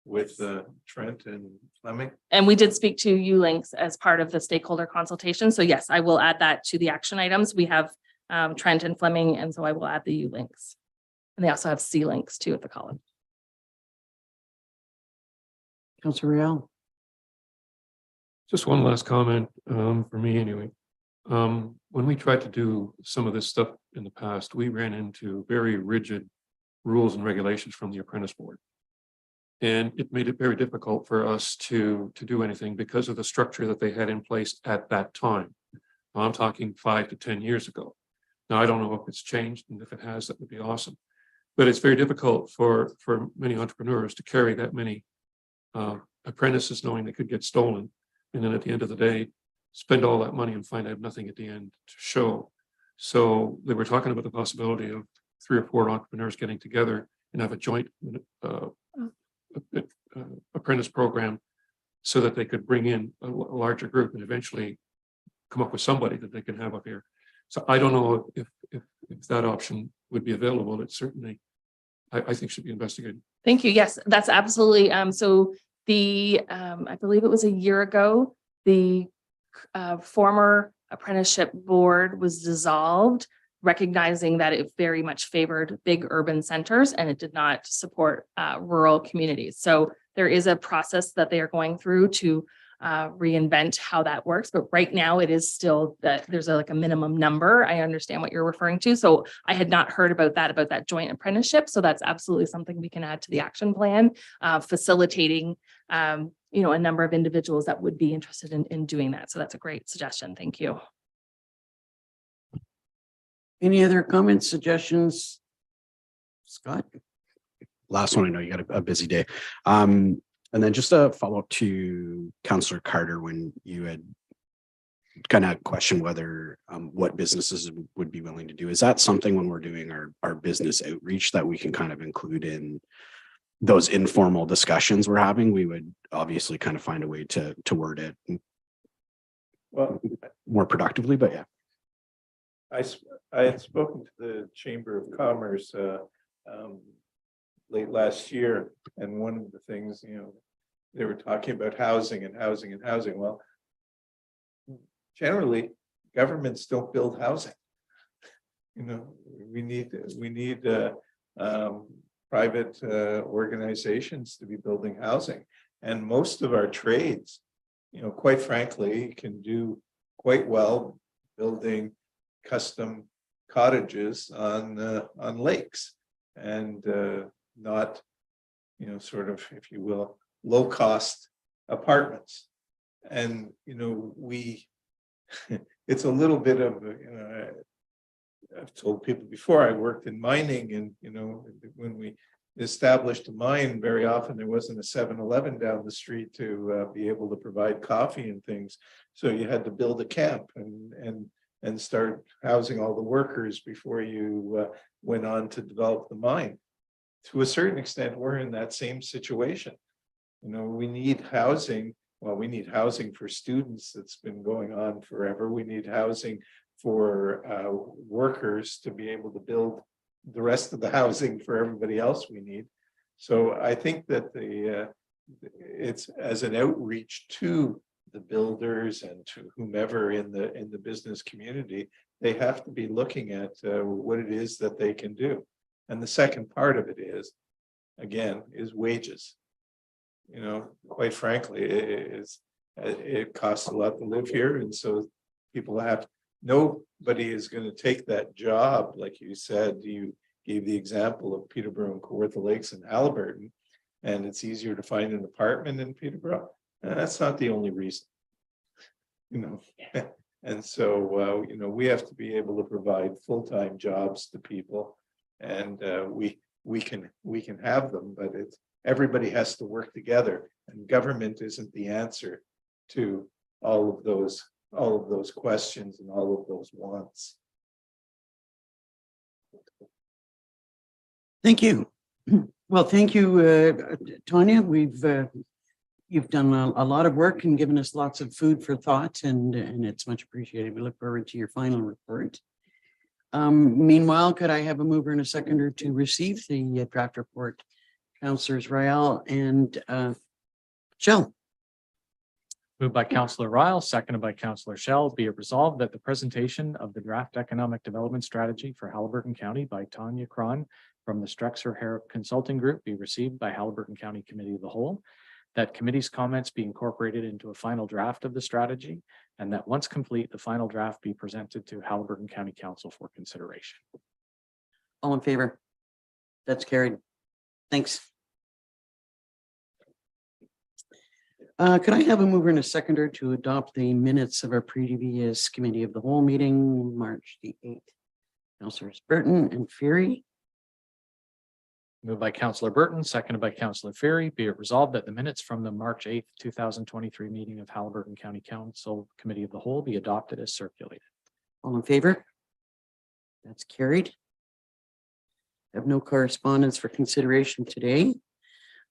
[SPEAKER 6] with Trent and Fleming.
[SPEAKER 4] And we did speak to ULinks as part of the stakeholder consultation. So yes, I will add that to the action items. We have Trent and Fleming, and so I will add the ULinks. And they also have C-links too at the college.
[SPEAKER 1] Councillor Real.
[SPEAKER 7] Just one last comment for me anyway. When we tried to do some of this stuff in the past, we ran into very rigid rules and regulations from the apprentice board. And it made it very difficult for us to do anything because of the structure that they had in place at that time. Now, I'm talking 5 to 10 years ago. Now, I don't know if it's changed, and if it has, that would be awesome. But it's very difficult for many entrepreneurs to carry that many apprentices, knowing they could get stolen. And then at the end of the day, spend all that money and find out nothing at the end to show. So they were talking about the possibility of 3 or 4 entrepreneurs getting together and have a joint apprentice program, so that they could bring in a larger group and eventually come up with somebody that they can have up here. So I don't know if that option would be available. It certainly, I think, should be investigated.
[SPEAKER 4] Thank you. Yes, that's absolutely. So the, I believe it was a year ago, the former apprenticeship board was dissolved, recognizing that it very much favored big urban centers and it did not support rural communities. So there is a process that they are going through to reinvent how that works. But right now it is still that there's like a minimum number. I understand what you're referring to. So I had not heard about that joint apprenticeship. So that's absolutely something we can add to the action plan, facilitating a number of individuals that would be interested in doing that. So that's a great suggestion. Thank you.
[SPEAKER 1] Any other comments, suggestions? Scott?
[SPEAKER 3] Last one, I know you got a busy day. And then just a follow up to Councillor Carter, when you had kind of questioned whether what businesses would be willing to do. Is that something when we're doing our business outreach that we can kind of include in those informal discussions we're having? We would obviously kind of find a way to word it more productively, but yeah.
[SPEAKER 6] I had spoken to the Chamber of Commerce late last year, and one of the things, they were talking about housing and housing and housing. Well, generally, governments don't build housing. We need private organizations to be building housing, and most of our trades, quite frankly, can do quite well building custom cottages on lakes, and not, sort of, if you will, low cost apartments. And it's a little bit of I've told people before, I worked in mining, and when we established a mine, very often there wasn't a 7-Eleven down the street to be able to provide coffee and things, so you had to build a camp and start housing all the workers before you went on to develop the mine. To a certain extent, we're in that same situation. We need housing. Well, we need housing for students. That's been going on forever. We need housing for workers to be able to build the rest of the housing for everybody else we need. So I think that the it's as an outreach to the builders and to whomever in the business community, they have to be looking at what it is that they can do. And the second part of it is, again, is wages. You know, quite frankly, it costs a lot to live here, and so people have, nobody is going to take that job, like you said. You gave the example of Peterborough and Kawartha Lakes and Haliburton, and it's easier to find an apartment in Peterborough. And that's not the only reason, you know. And so, you know, we have to be able to provide full-time jobs to people, and we can have them, but it's everybody has to work together, and government isn't the answer to all of those questions and all of those wants.
[SPEAKER 1] Thank you. Well, thank you, Tanya. You've done a lot of work and given us lots of food for thought, and it's much appreciated. We look forward to your final report. Meanwhile, could I have a mover and a seconder to receive the draft report? Councillors Royale and Shell.
[SPEAKER 2] Moved by Councillor Ryle, seconded by Councillor Shell. Be it resolved that the presentation of the draft economic development strategy for Haliburton County by Tanya Cron from the Strexer Consulting Group be received by Haliburton County Committee of the Whole, that committee's comments be incorporated into a final draft of the strategy, and that once complete, the final draft be presented to Haliburton County Council for consideration.
[SPEAKER 1] All in favor? That's carried. Thanks. Could I have a mover and a seconder to adopt the minutes of our previous Committee of the Whole meeting, March the 8th? Councillors Burton and Fury.
[SPEAKER 2] Moved by Councillor Burton, seconded by Councillor Ferry. Be it resolved that the minutes from the March 8th, 2023 meeting of Haliburton County Council Committee of the Whole be adopted as circulated.
[SPEAKER 1] All in favor? That's carried. Have no correspondence for consideration today.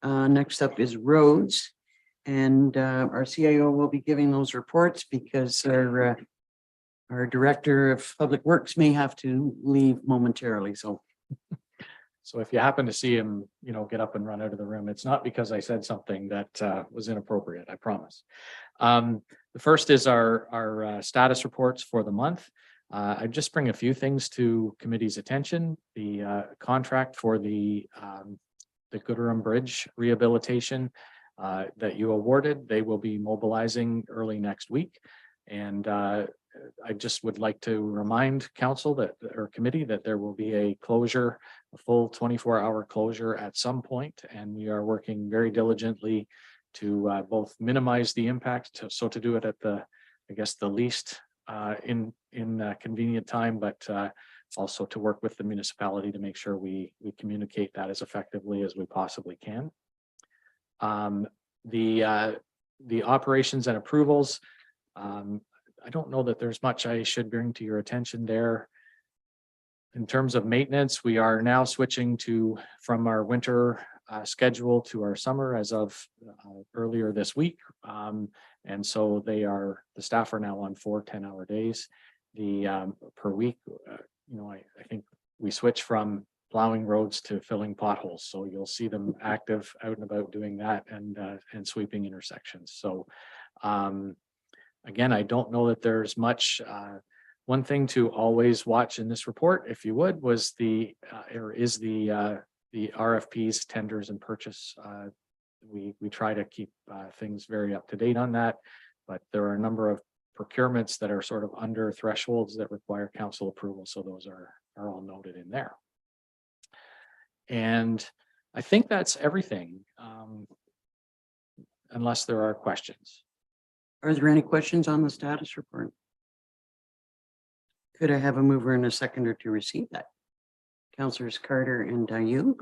[SPEAKER 1] Next up is roads, and our CIO will be giving those reports because our Director of Public Works may have to leave momentarily.
[SPEAKER 2] So if you happen to see him, you know, get up and run out of the room, it's not because I said something that was inappropriate, I promise. The first is our status reports for the month. I just bring a few things to committee's attention. The contract for the Gooderham Bridge rehabilitation that you awarded, they will be mobilizing early next week. And I just would like to remind council that, or committee, that there will be a closure, a full 24-hour closure at some point, and we are working very diligently to both minimize the impact, so to do it at the, I guess, the least in convenient time, but also to work with the municipality to make sure we communicate that as effectively as we possibly can. The operations and approvals, I don't know that there's much I should bring to your attention there. In terms of maintenance, we are now switching from our winter schedule to our summer as of earlier this week. And so the staff are now on 4 10-hour days per week. You know, I think we switch from plowing roads to filling potholes. So you'll see them active out and about doing that and sweeping intersections. So again, I don't know that there's much. One thing to always watch in this report, if you would, was the RFPs, tenders and purchase. We try to keep things very up to date on that, but there are a number of procurements that are sort of under thresholds that require council approval. So those are all noted in there. And I think that's everything, unless there are questions.
[SPEAKER 1] Are there any questions on the status report? Could I have a mover and a seconder to receive that? Councillors Carter and Dayu.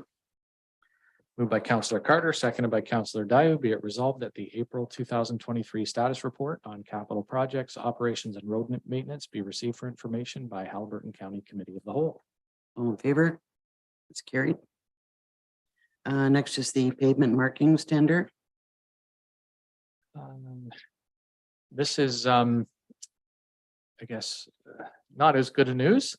[SPEAKER 2] Moved by Councillor Carter, seconded by Councillor Dayu. Be it resolved that the April 2023 status report on capital projects, operations and road maintenance be received for information by Haliburton County Committee of the Whole.
[SPEAKER 1] All in favor? It's carried. Next is the pavement markings tender.
[SPEAKER 2] This is, I guess, not as good a news.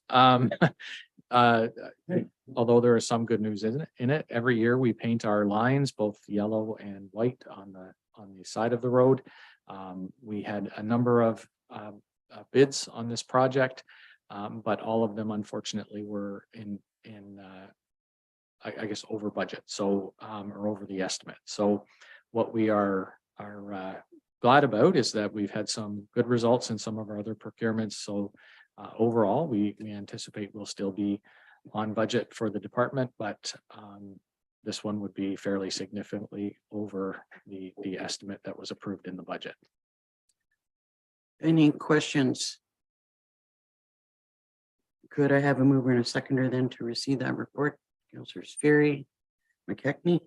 [SPEAKER 2] although there is some good news in it, every year we paint our lines, both yellow and white on the side of the road. We had a number of bids on this project, but all of them unfortunately were I guess over budget, so or over the estimate. So what we are glad about is that we've had some good results in some of our other procurements. So overall, we anticipate we'll still be on budget for the department, but this one would be fairly significantly over the estimate that was approved in the budget.
[SPEAKER 1] Any questions? Could I have a mover and a seconder then to receive that report? Councillors Ferry, McKechnie.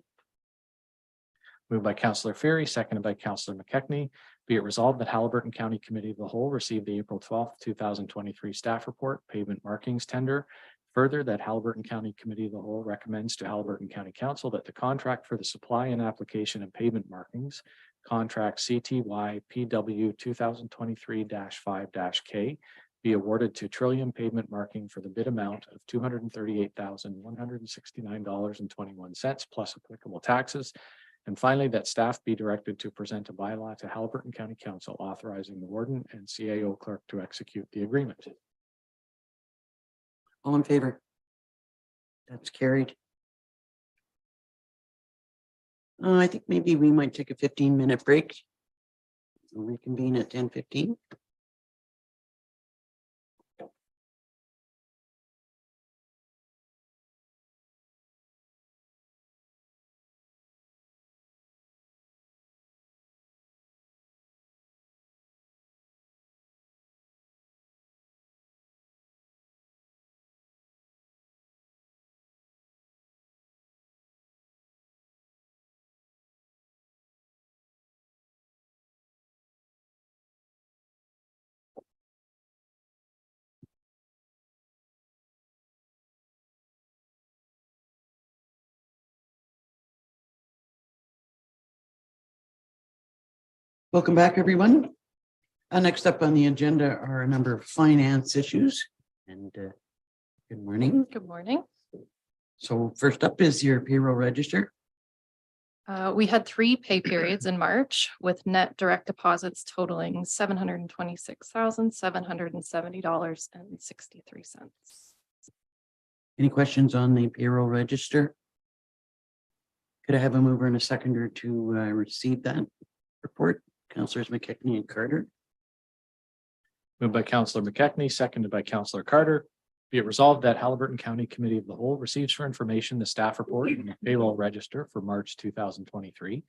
[SPEAKER 2] Moved by Councillor Ferry, seconded by Councillor McKechnie. Be it resolved that Haliburton County Committee of the Whole received the April 12th, 2023 staff report, pavement markings tender. Further, that Haliburton County Committee of the Whole recommends to Haliburton County Council that the contract for the supply and application of pavement markings, contract CTY PW 2023-5-K, be awarded to Trillium Pavement Marking for the bid amount of $238,169.21 plus applicable taxes. And finally, that staff be directed to present a bylaw to Haliburton County Council authorizing the warden and CAO clerk to execute the agreement.
[SPEAKER 1] All in favor? That's carried. I think maybe we might take a 15-minute break. We'll reconvene at 10:15. Welcome back, everyone. Next up on the agenda are a number of finance issues. And good morning.
[SPEAKER 4] Good morning.
[SPEAKER 1] So first up is your payroll register.
[SPEAKER 4] We had 3 pay periods in March with net direct deposits totaling $726,770.63.
[SPEAKER 1] Any questions on the payroll register? Could I have a mover and a seconder to receive that report? Councillors McKechnie and Carter.
[SPEAKER 2] Moved by Councillor McKechnie, seconded by Councillor Carter. Be it resolved that Haliburton County Committee of the Whole receives for information the staff report and the payroll register for March 2023.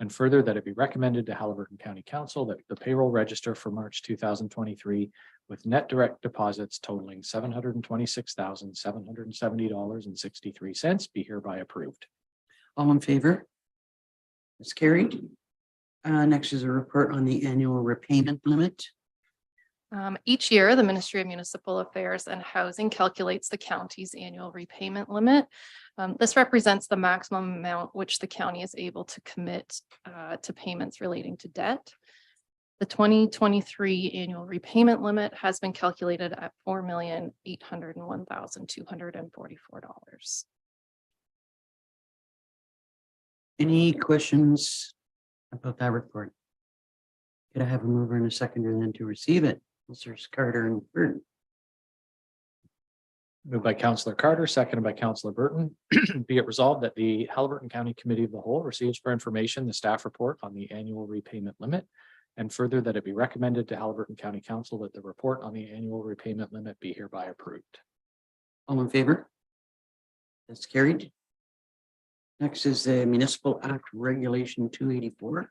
[SPEAKER 2] And further, that it be recommended to Haliburton County Council that the payroll register for March 2023 with net direct deposits totaling $726,770.63 be hereby approved.
[SPEAKER 1] All in favor? It's carried. Next is a report on the annual repayment limit.
[SPEAKER 4] Each year, the Ministry of Municipal Affairs and Housing calculates the county's annual repayment limit. This represents the maximum amount which the county is able to commit to payments relating to debt. The 2023 annual repayment limit has been calculated at $4,801,244.
[SPEAKER 1] Any questions about that report? Could I have a mover and a seconder then to receive it? Councillors Carter and Burton.
[SPEAKER 2] Moved by Councillor Carter, seconded by Councillor Burton. Be it resolved that the Haliburton County Committee of the Whole receives for information the staff report on the annual repayment limit. And further, that it be recommended to Haliburton County Council that the report on the annual repayment limit be hereby approved.
[SPEAKER 1] All in favor? That's carried. Next is the Municipal Act Regulation 284.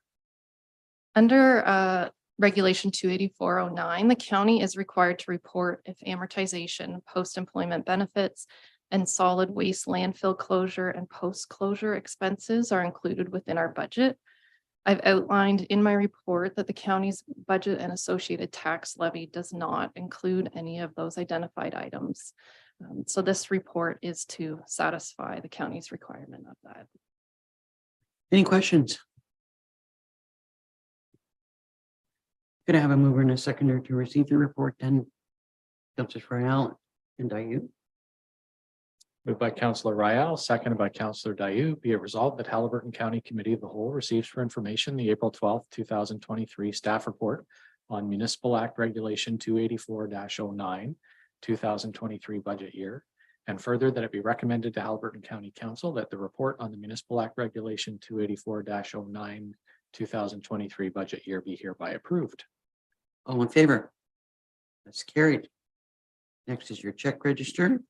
[SPEAKER 4] Under Regulation 28409, the county is required to report if amortization, post-employment benefits, and solid waste landfill closure and post-closure expenses are included within our budget. I've outlined in my report that the county's budget and associated tax levy does not include any of those identified items. So this report is to satisfy the county's requirement of that.
[SPEAKER 1] Any questions? Could I have a mover and a seconder to receive the report then? Councillors Royale and Ayoub.
[SPEAKER 2] Moved by Councillor Royale, seconded by Councillor Dayu. Be it resolved that Haliburton County Committee of the Whole receives for information the April 12th, 2023 staff report on Municipal Act Regulation 284-09, 2023 budget year. And further, that it be recommended to Haliburton County Council that the report on the Municipal Act Regulation 284-09, 2023 budget year be hereby approved.
[SPEAKER 1] All in favor? That's carried. Next is your check register.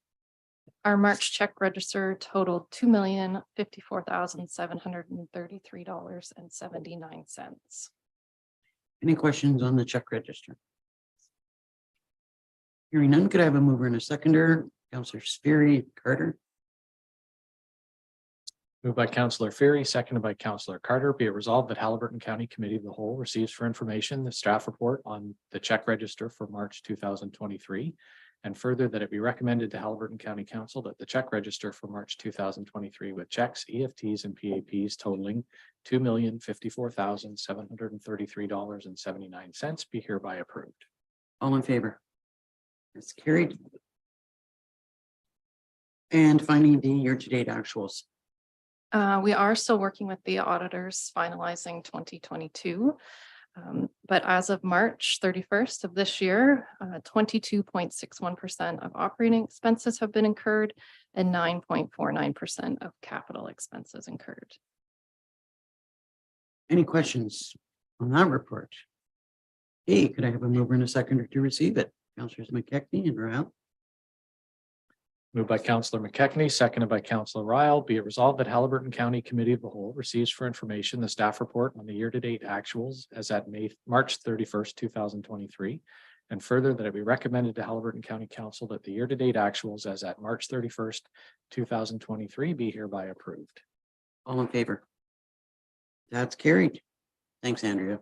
[SPEAKER 4] Our March check register totaled $2,054,733.79.
[SPEAKER 1] Any questions on the check register? Hearing none, could I have a mover and a seconder? Councillor Sphiri Carter.
[SPEAKER 2] Moved by Councillor Ferry, seconded by Councillor Carter. Be it resolved that Haliburton County Committee of the Whole receives for information the staff report on the check register for March 2023. And further, that it be recommended to Haliburton County Council that the check register for March 2023 with checks, EFTs, and PAPs totaling $2,054,733.79 be hereby approved.
[SPEAKER 1] All in favor? That's carried. And finding the year-to-date actuals.
[SPEAKER 4] We are still working with the auditors finalizing 2022. But as of March 31st of this year, 22.61% of operating expenses have been incurred and 9.49% of capital expenses incurred.
[SPEAKER 1] Any questions on that report? Hey, could I have a mover and a seconder to receive it? Councillors McKechnie and Royale.
[SPEAKER 2] Moved by Councillor McKechnie, seconded by Councillor Ryle. Be it resolved that Haliburton County Committee of the Whole receives for information the staff report on the year-to-date actuals as at March 31st, 2023. And further, that it be recommended to Haliburton County Council that the year-to-date actuals as at March 31st, 2023 be hereby approved.
[SPEAKER 1] All in favor? That's carried. Thanks, Andrea.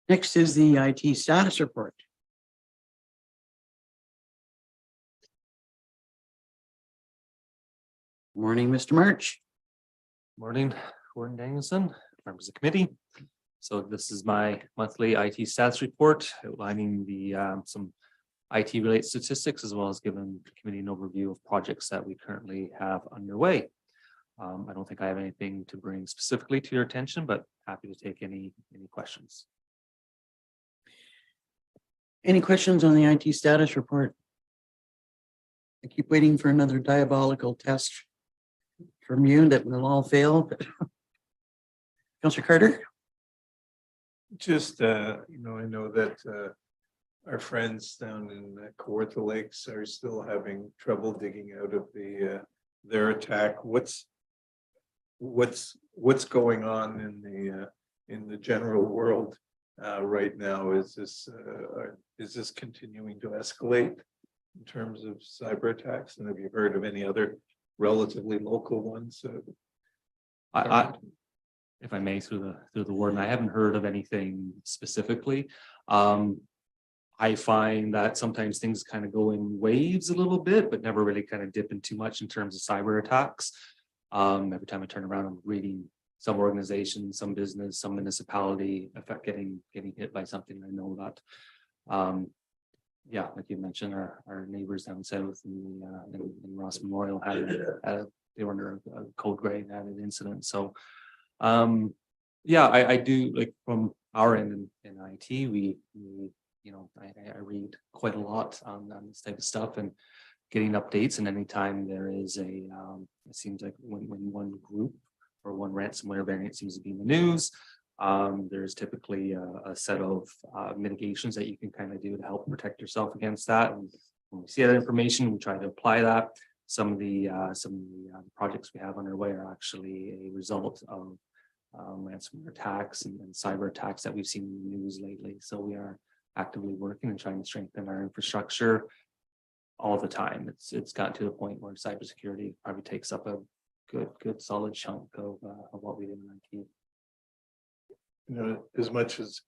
[SPEAKER 1] Next is the IT status report. Morning, Mr. March.
[SPEAKER 9] Morning, Gordon Danielson, members of the committee. So this is my monthly IT stats report outlining the some IT related statistics, as well as giving the committee an overview of projects that we currently have underway. I don't think I have anything to bring specifically to your attention, but happy to take any questions.
[SPEAKER 1] Any questions on the IT status report? I keep waiting for another diabolical test from you that will all fail. Councillor Carter?
[SPEAKER 6] Just, I know that our friends down in Kawartha Lakes are still having trouble digging out of their attack. What's going on in the general world right now? Is this continuing to escalate in terms of cyber attacks? And have you heard of any other relatively local ones?
[SPEAKER 9] If I may, through the warden, I haven't heard of anything specifically. I find that sometimes things kind of go in waves a little bit, but never really kind of dip in too much in terms of cyber attacks. Every time I turn around, I'm reading some organization, some business, some municipality getting hit by something. I know that. Yeah, like you mentioned, our neighbors down south in Ross Memorial they were under a code gray and had an incident. So yeah, I do, like, from our end in IT, we I read quite a lot on this type of stuff and getting updates. And anytime there is it seems like when one group or one ransomware variant seems to be in the news, there's typically a set of mitigations that you can kind of do to help protect yourself against that. And when we see that information, we try to apply that. Some of the projects we have underway are actually a result of ransomware attacks and cyber attacks that we've seen in the news lately. So we are actively working and trying to strengthen our infrastructure all the time. It's gotten to the point where cybersecurity probably takes up a good solid chunk of what we do in IT.
[SPEAKER 6] As much as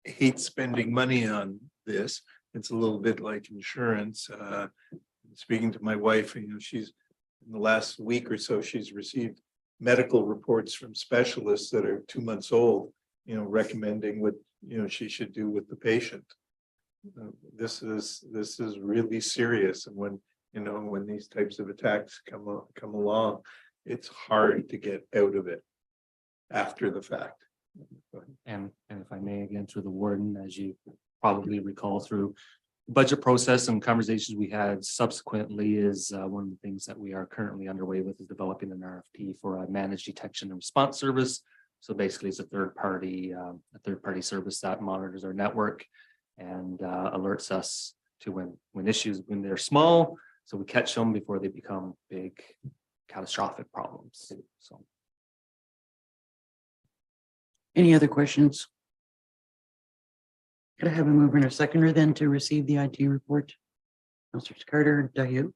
[SPEAKER 6] I hate spending money on this, it's a little bit like insurance. Speaking to my wife, she's in the last week or so, she's received medical reports from specialists that are 2 months old, recommending what she should do with the patient. This is really serious, and when You know, when these types of attacks come along, it's hard to get out of it after the fact.
[SPEAKER 9] And if I may, again, through the warden, as you probably recall through budget process and conversations we had subsequently, is one of the things that we are currently underway with is developing an RFP for a managed detection and response service. So basically it's a third party service that monitors our network and alerts us to when issues, when they're small, so we catch them before they become big catastrophic problems. So
[SPEAKER 1] Any other questions? Could I have a mover and a seconder then to receive the IT report? Councilors Carter, Dayou.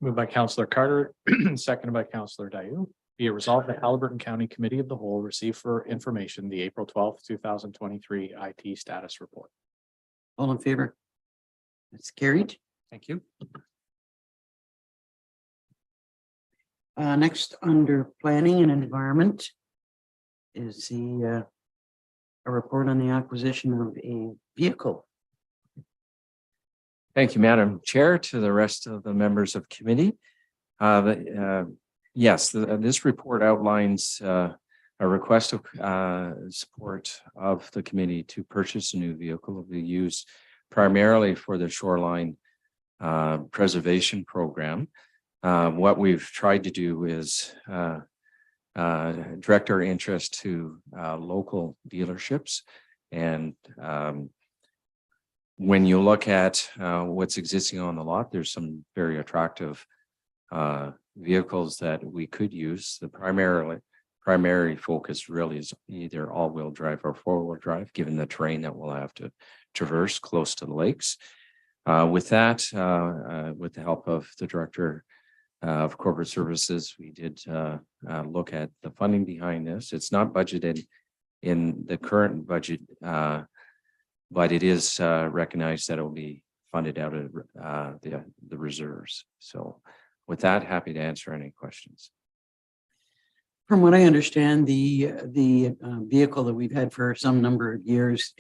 [SPEAKER 2] Moved by Councillor Carter, seconded by Councillor Dayou. Be it resolved that Haliburton County Committee of the Whole receive for information the April 12th, 2023 IT status report.
[SPEAKER 1] All in favor? That's carried.
[SPEAKER 9] thank you.
[SPEAKER 1] Next, under planning and environment is a report on the acquisition of a vehicle.
[SPEAKER 10] Thank you, Madam Chair, to the rest of the members of committee. Yes, this report outlines a request of support of the committee to purchase a new vehicle to be used primarily for the shoreline preservation program. What we've tried to do is direct our interest to local dealerships. And when you look at what's existing on the lot, there's some very attractive vehicles that we could use. The primary focus really is either all-wheel drive or four-wheel drive, given the terrain that we'll have to traverse close to the lakes. With that, with the help of the Director of Corporate Services, we did look at the funding behind this. It's not budgeted in the current budget, but it is recognized that it will be funded out of the reserves. So with that, happy to answer any questions.
[SPEAKER 1] From what I understand, the vehicle that we've had for some number of years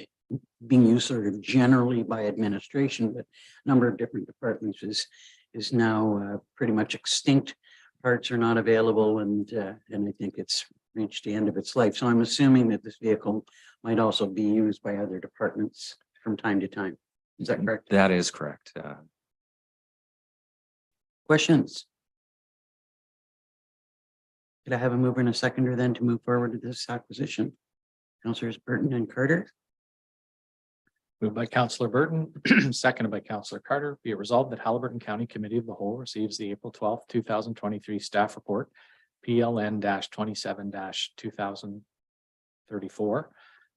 [SPEAKER 1] being used sort of generally by administration, but a number of different departments is now pretty much extinct. Parts are not available, and I think it's reached the end of its life. So I'm assuming that this vehicle might also be used by other departments from time to time. Is that correct?
[SPEAKER 10] That is correct.
[SPEAKER 1] Questions? Could I have a mover and a seconder then to move forward to this acquisition? Councilors Burton and Carter.
[SPEAKER 2] Moved by Councillor Burton, seconded by Councillor Carter. Be it resolved that Haliburton County Committee of the Whole receives the April 12th, 2023 staff report, PLN-27-2034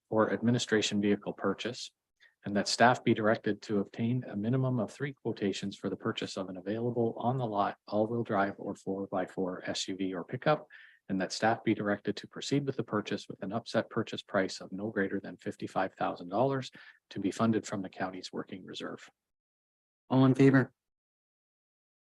[SPEAKER 2] for administration vehicle purchase, and that staff be directed to obtain a minimum of 3 quotations for the purchase of an available on the lot all-wheel drive or 4x4 SUV or pickup, and that staff be directed to proceed with the purchase with an upset purchase price of no greater than $55,000 to be funded from the county's working reserve.
[SPEAKER 1] All in favor?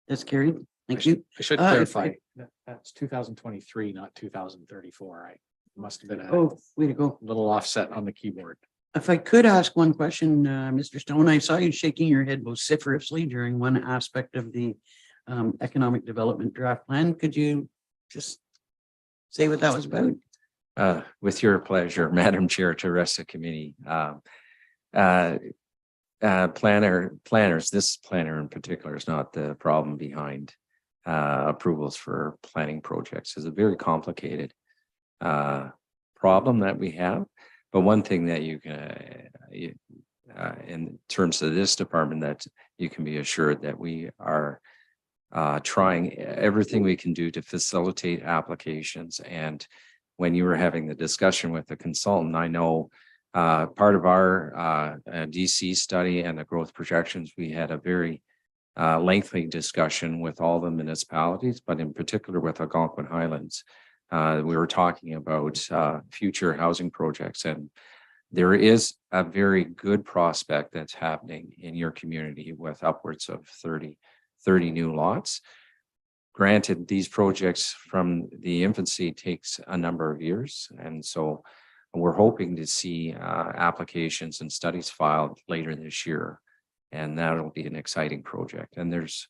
[SPEAKER 1] That's carried. Thank you.
[SPEAKER 2] I should
[SPEAKER 1] If
[SPEAKER 2] clarify,
[SPEAKER 1] I-
[SPEAKER 2] that's 2023, not 2034. I must have been a
[SPEAKER 1] Oh, way to go.
[SPEAKER 2] little offset on the keyboard.
[SPEAKER 1] If I could ask one question, Mr. Stone, I saw you shaking your head vociferously during one aspect of the economic development draft plan. Could you just say what that was about?
[SPEAKER 10] With your pleasure, Madam Chair, to rest the committee. Planners, this planner in particular is not the problem behind approvals for planning projects. It's a very complicated problem that we have. But one thing that you can, in terms of this department, that you can be assured that we are trying everything we can do to facilitate applications. And when you were having the discussion with the consultant, I know part of our DC study and the growth projections, we had a very lengthy discussion with all the municipalities, but in particular with Algonquin Highlands. We were talking about future housing projects, and there is a very good prospect that's happening in your community with upwards of 30 new lots. Granted, these projects from the infancy takes a number of years. And so we're hoping to see applications and studies filed later this year. And that'll be an exciting project. And there's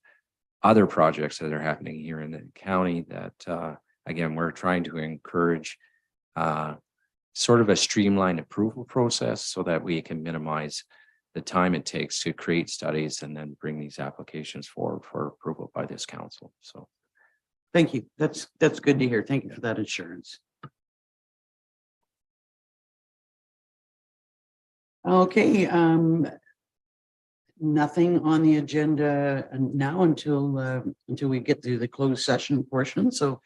[SPEAKER 10] other projects that are happening here in the county that, again, we're trying to encourage sort of a streamlined approval process so that we can minimize the time it takes to create studies and then bring these applications forward for approval by this council. So
[SPEAKER 1] Thank you. That's good to hear. Thank you for that assurance. Okay, nothing on the agenda now until we get to the closed session portion. So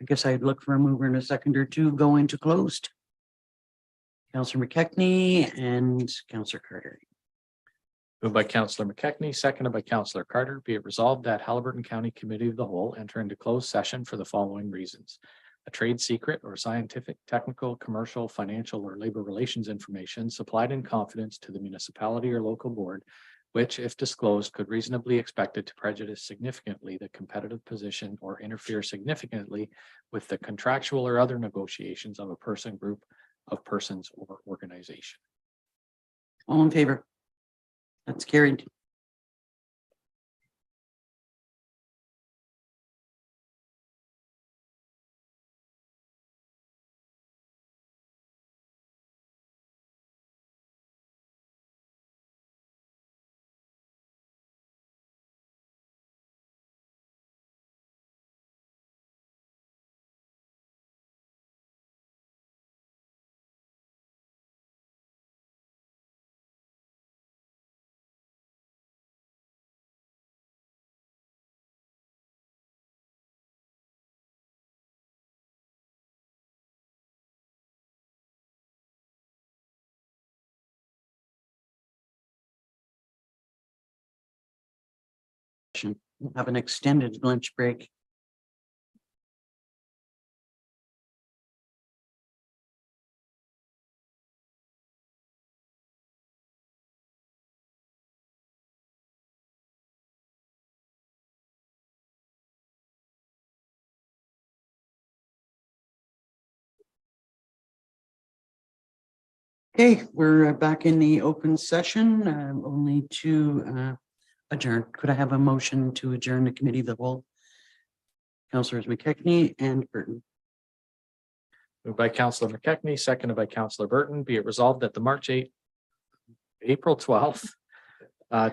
[SPEAKER 1] I guess I'd look for a mover and a seconder to go into closed. Councillor McKechnie and Councillor Carter.
[SPEAKER 2] Moved by Councillor McKechnie, seconded by Councillor Carter. Be it resolved that Haliburton County Committee of the Whole enter into closed session for the following reasons: a trade secret or scientific, technical, commercial, financial, or labor relations information supplied in confidence to the municipality or local board, which, if disclosed, could reasonably expected to prejudice significantly the competitive position or interfere significantly with the contractual or other negotiations of a person, group of persons, or organization.
[SPEAKER 1] All in favor? That's carried. We'll have an extended lunch break. Okay, we're back in the open session, only to adjourn. Could I have a motion to adjourn the committee of the whole? Councillors McKechnie and Burton.
[SPEAKER 2] Moved by Councillor McKechnie, seconded by Councillor Burton. Be it resolved that the April 12th,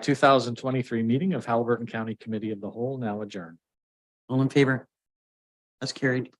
[SPEAKER 2] 2023 meeting of Haliburton County Committee of the Whole now adjourned.
[SPEAKER 1] All in favor? That's carried.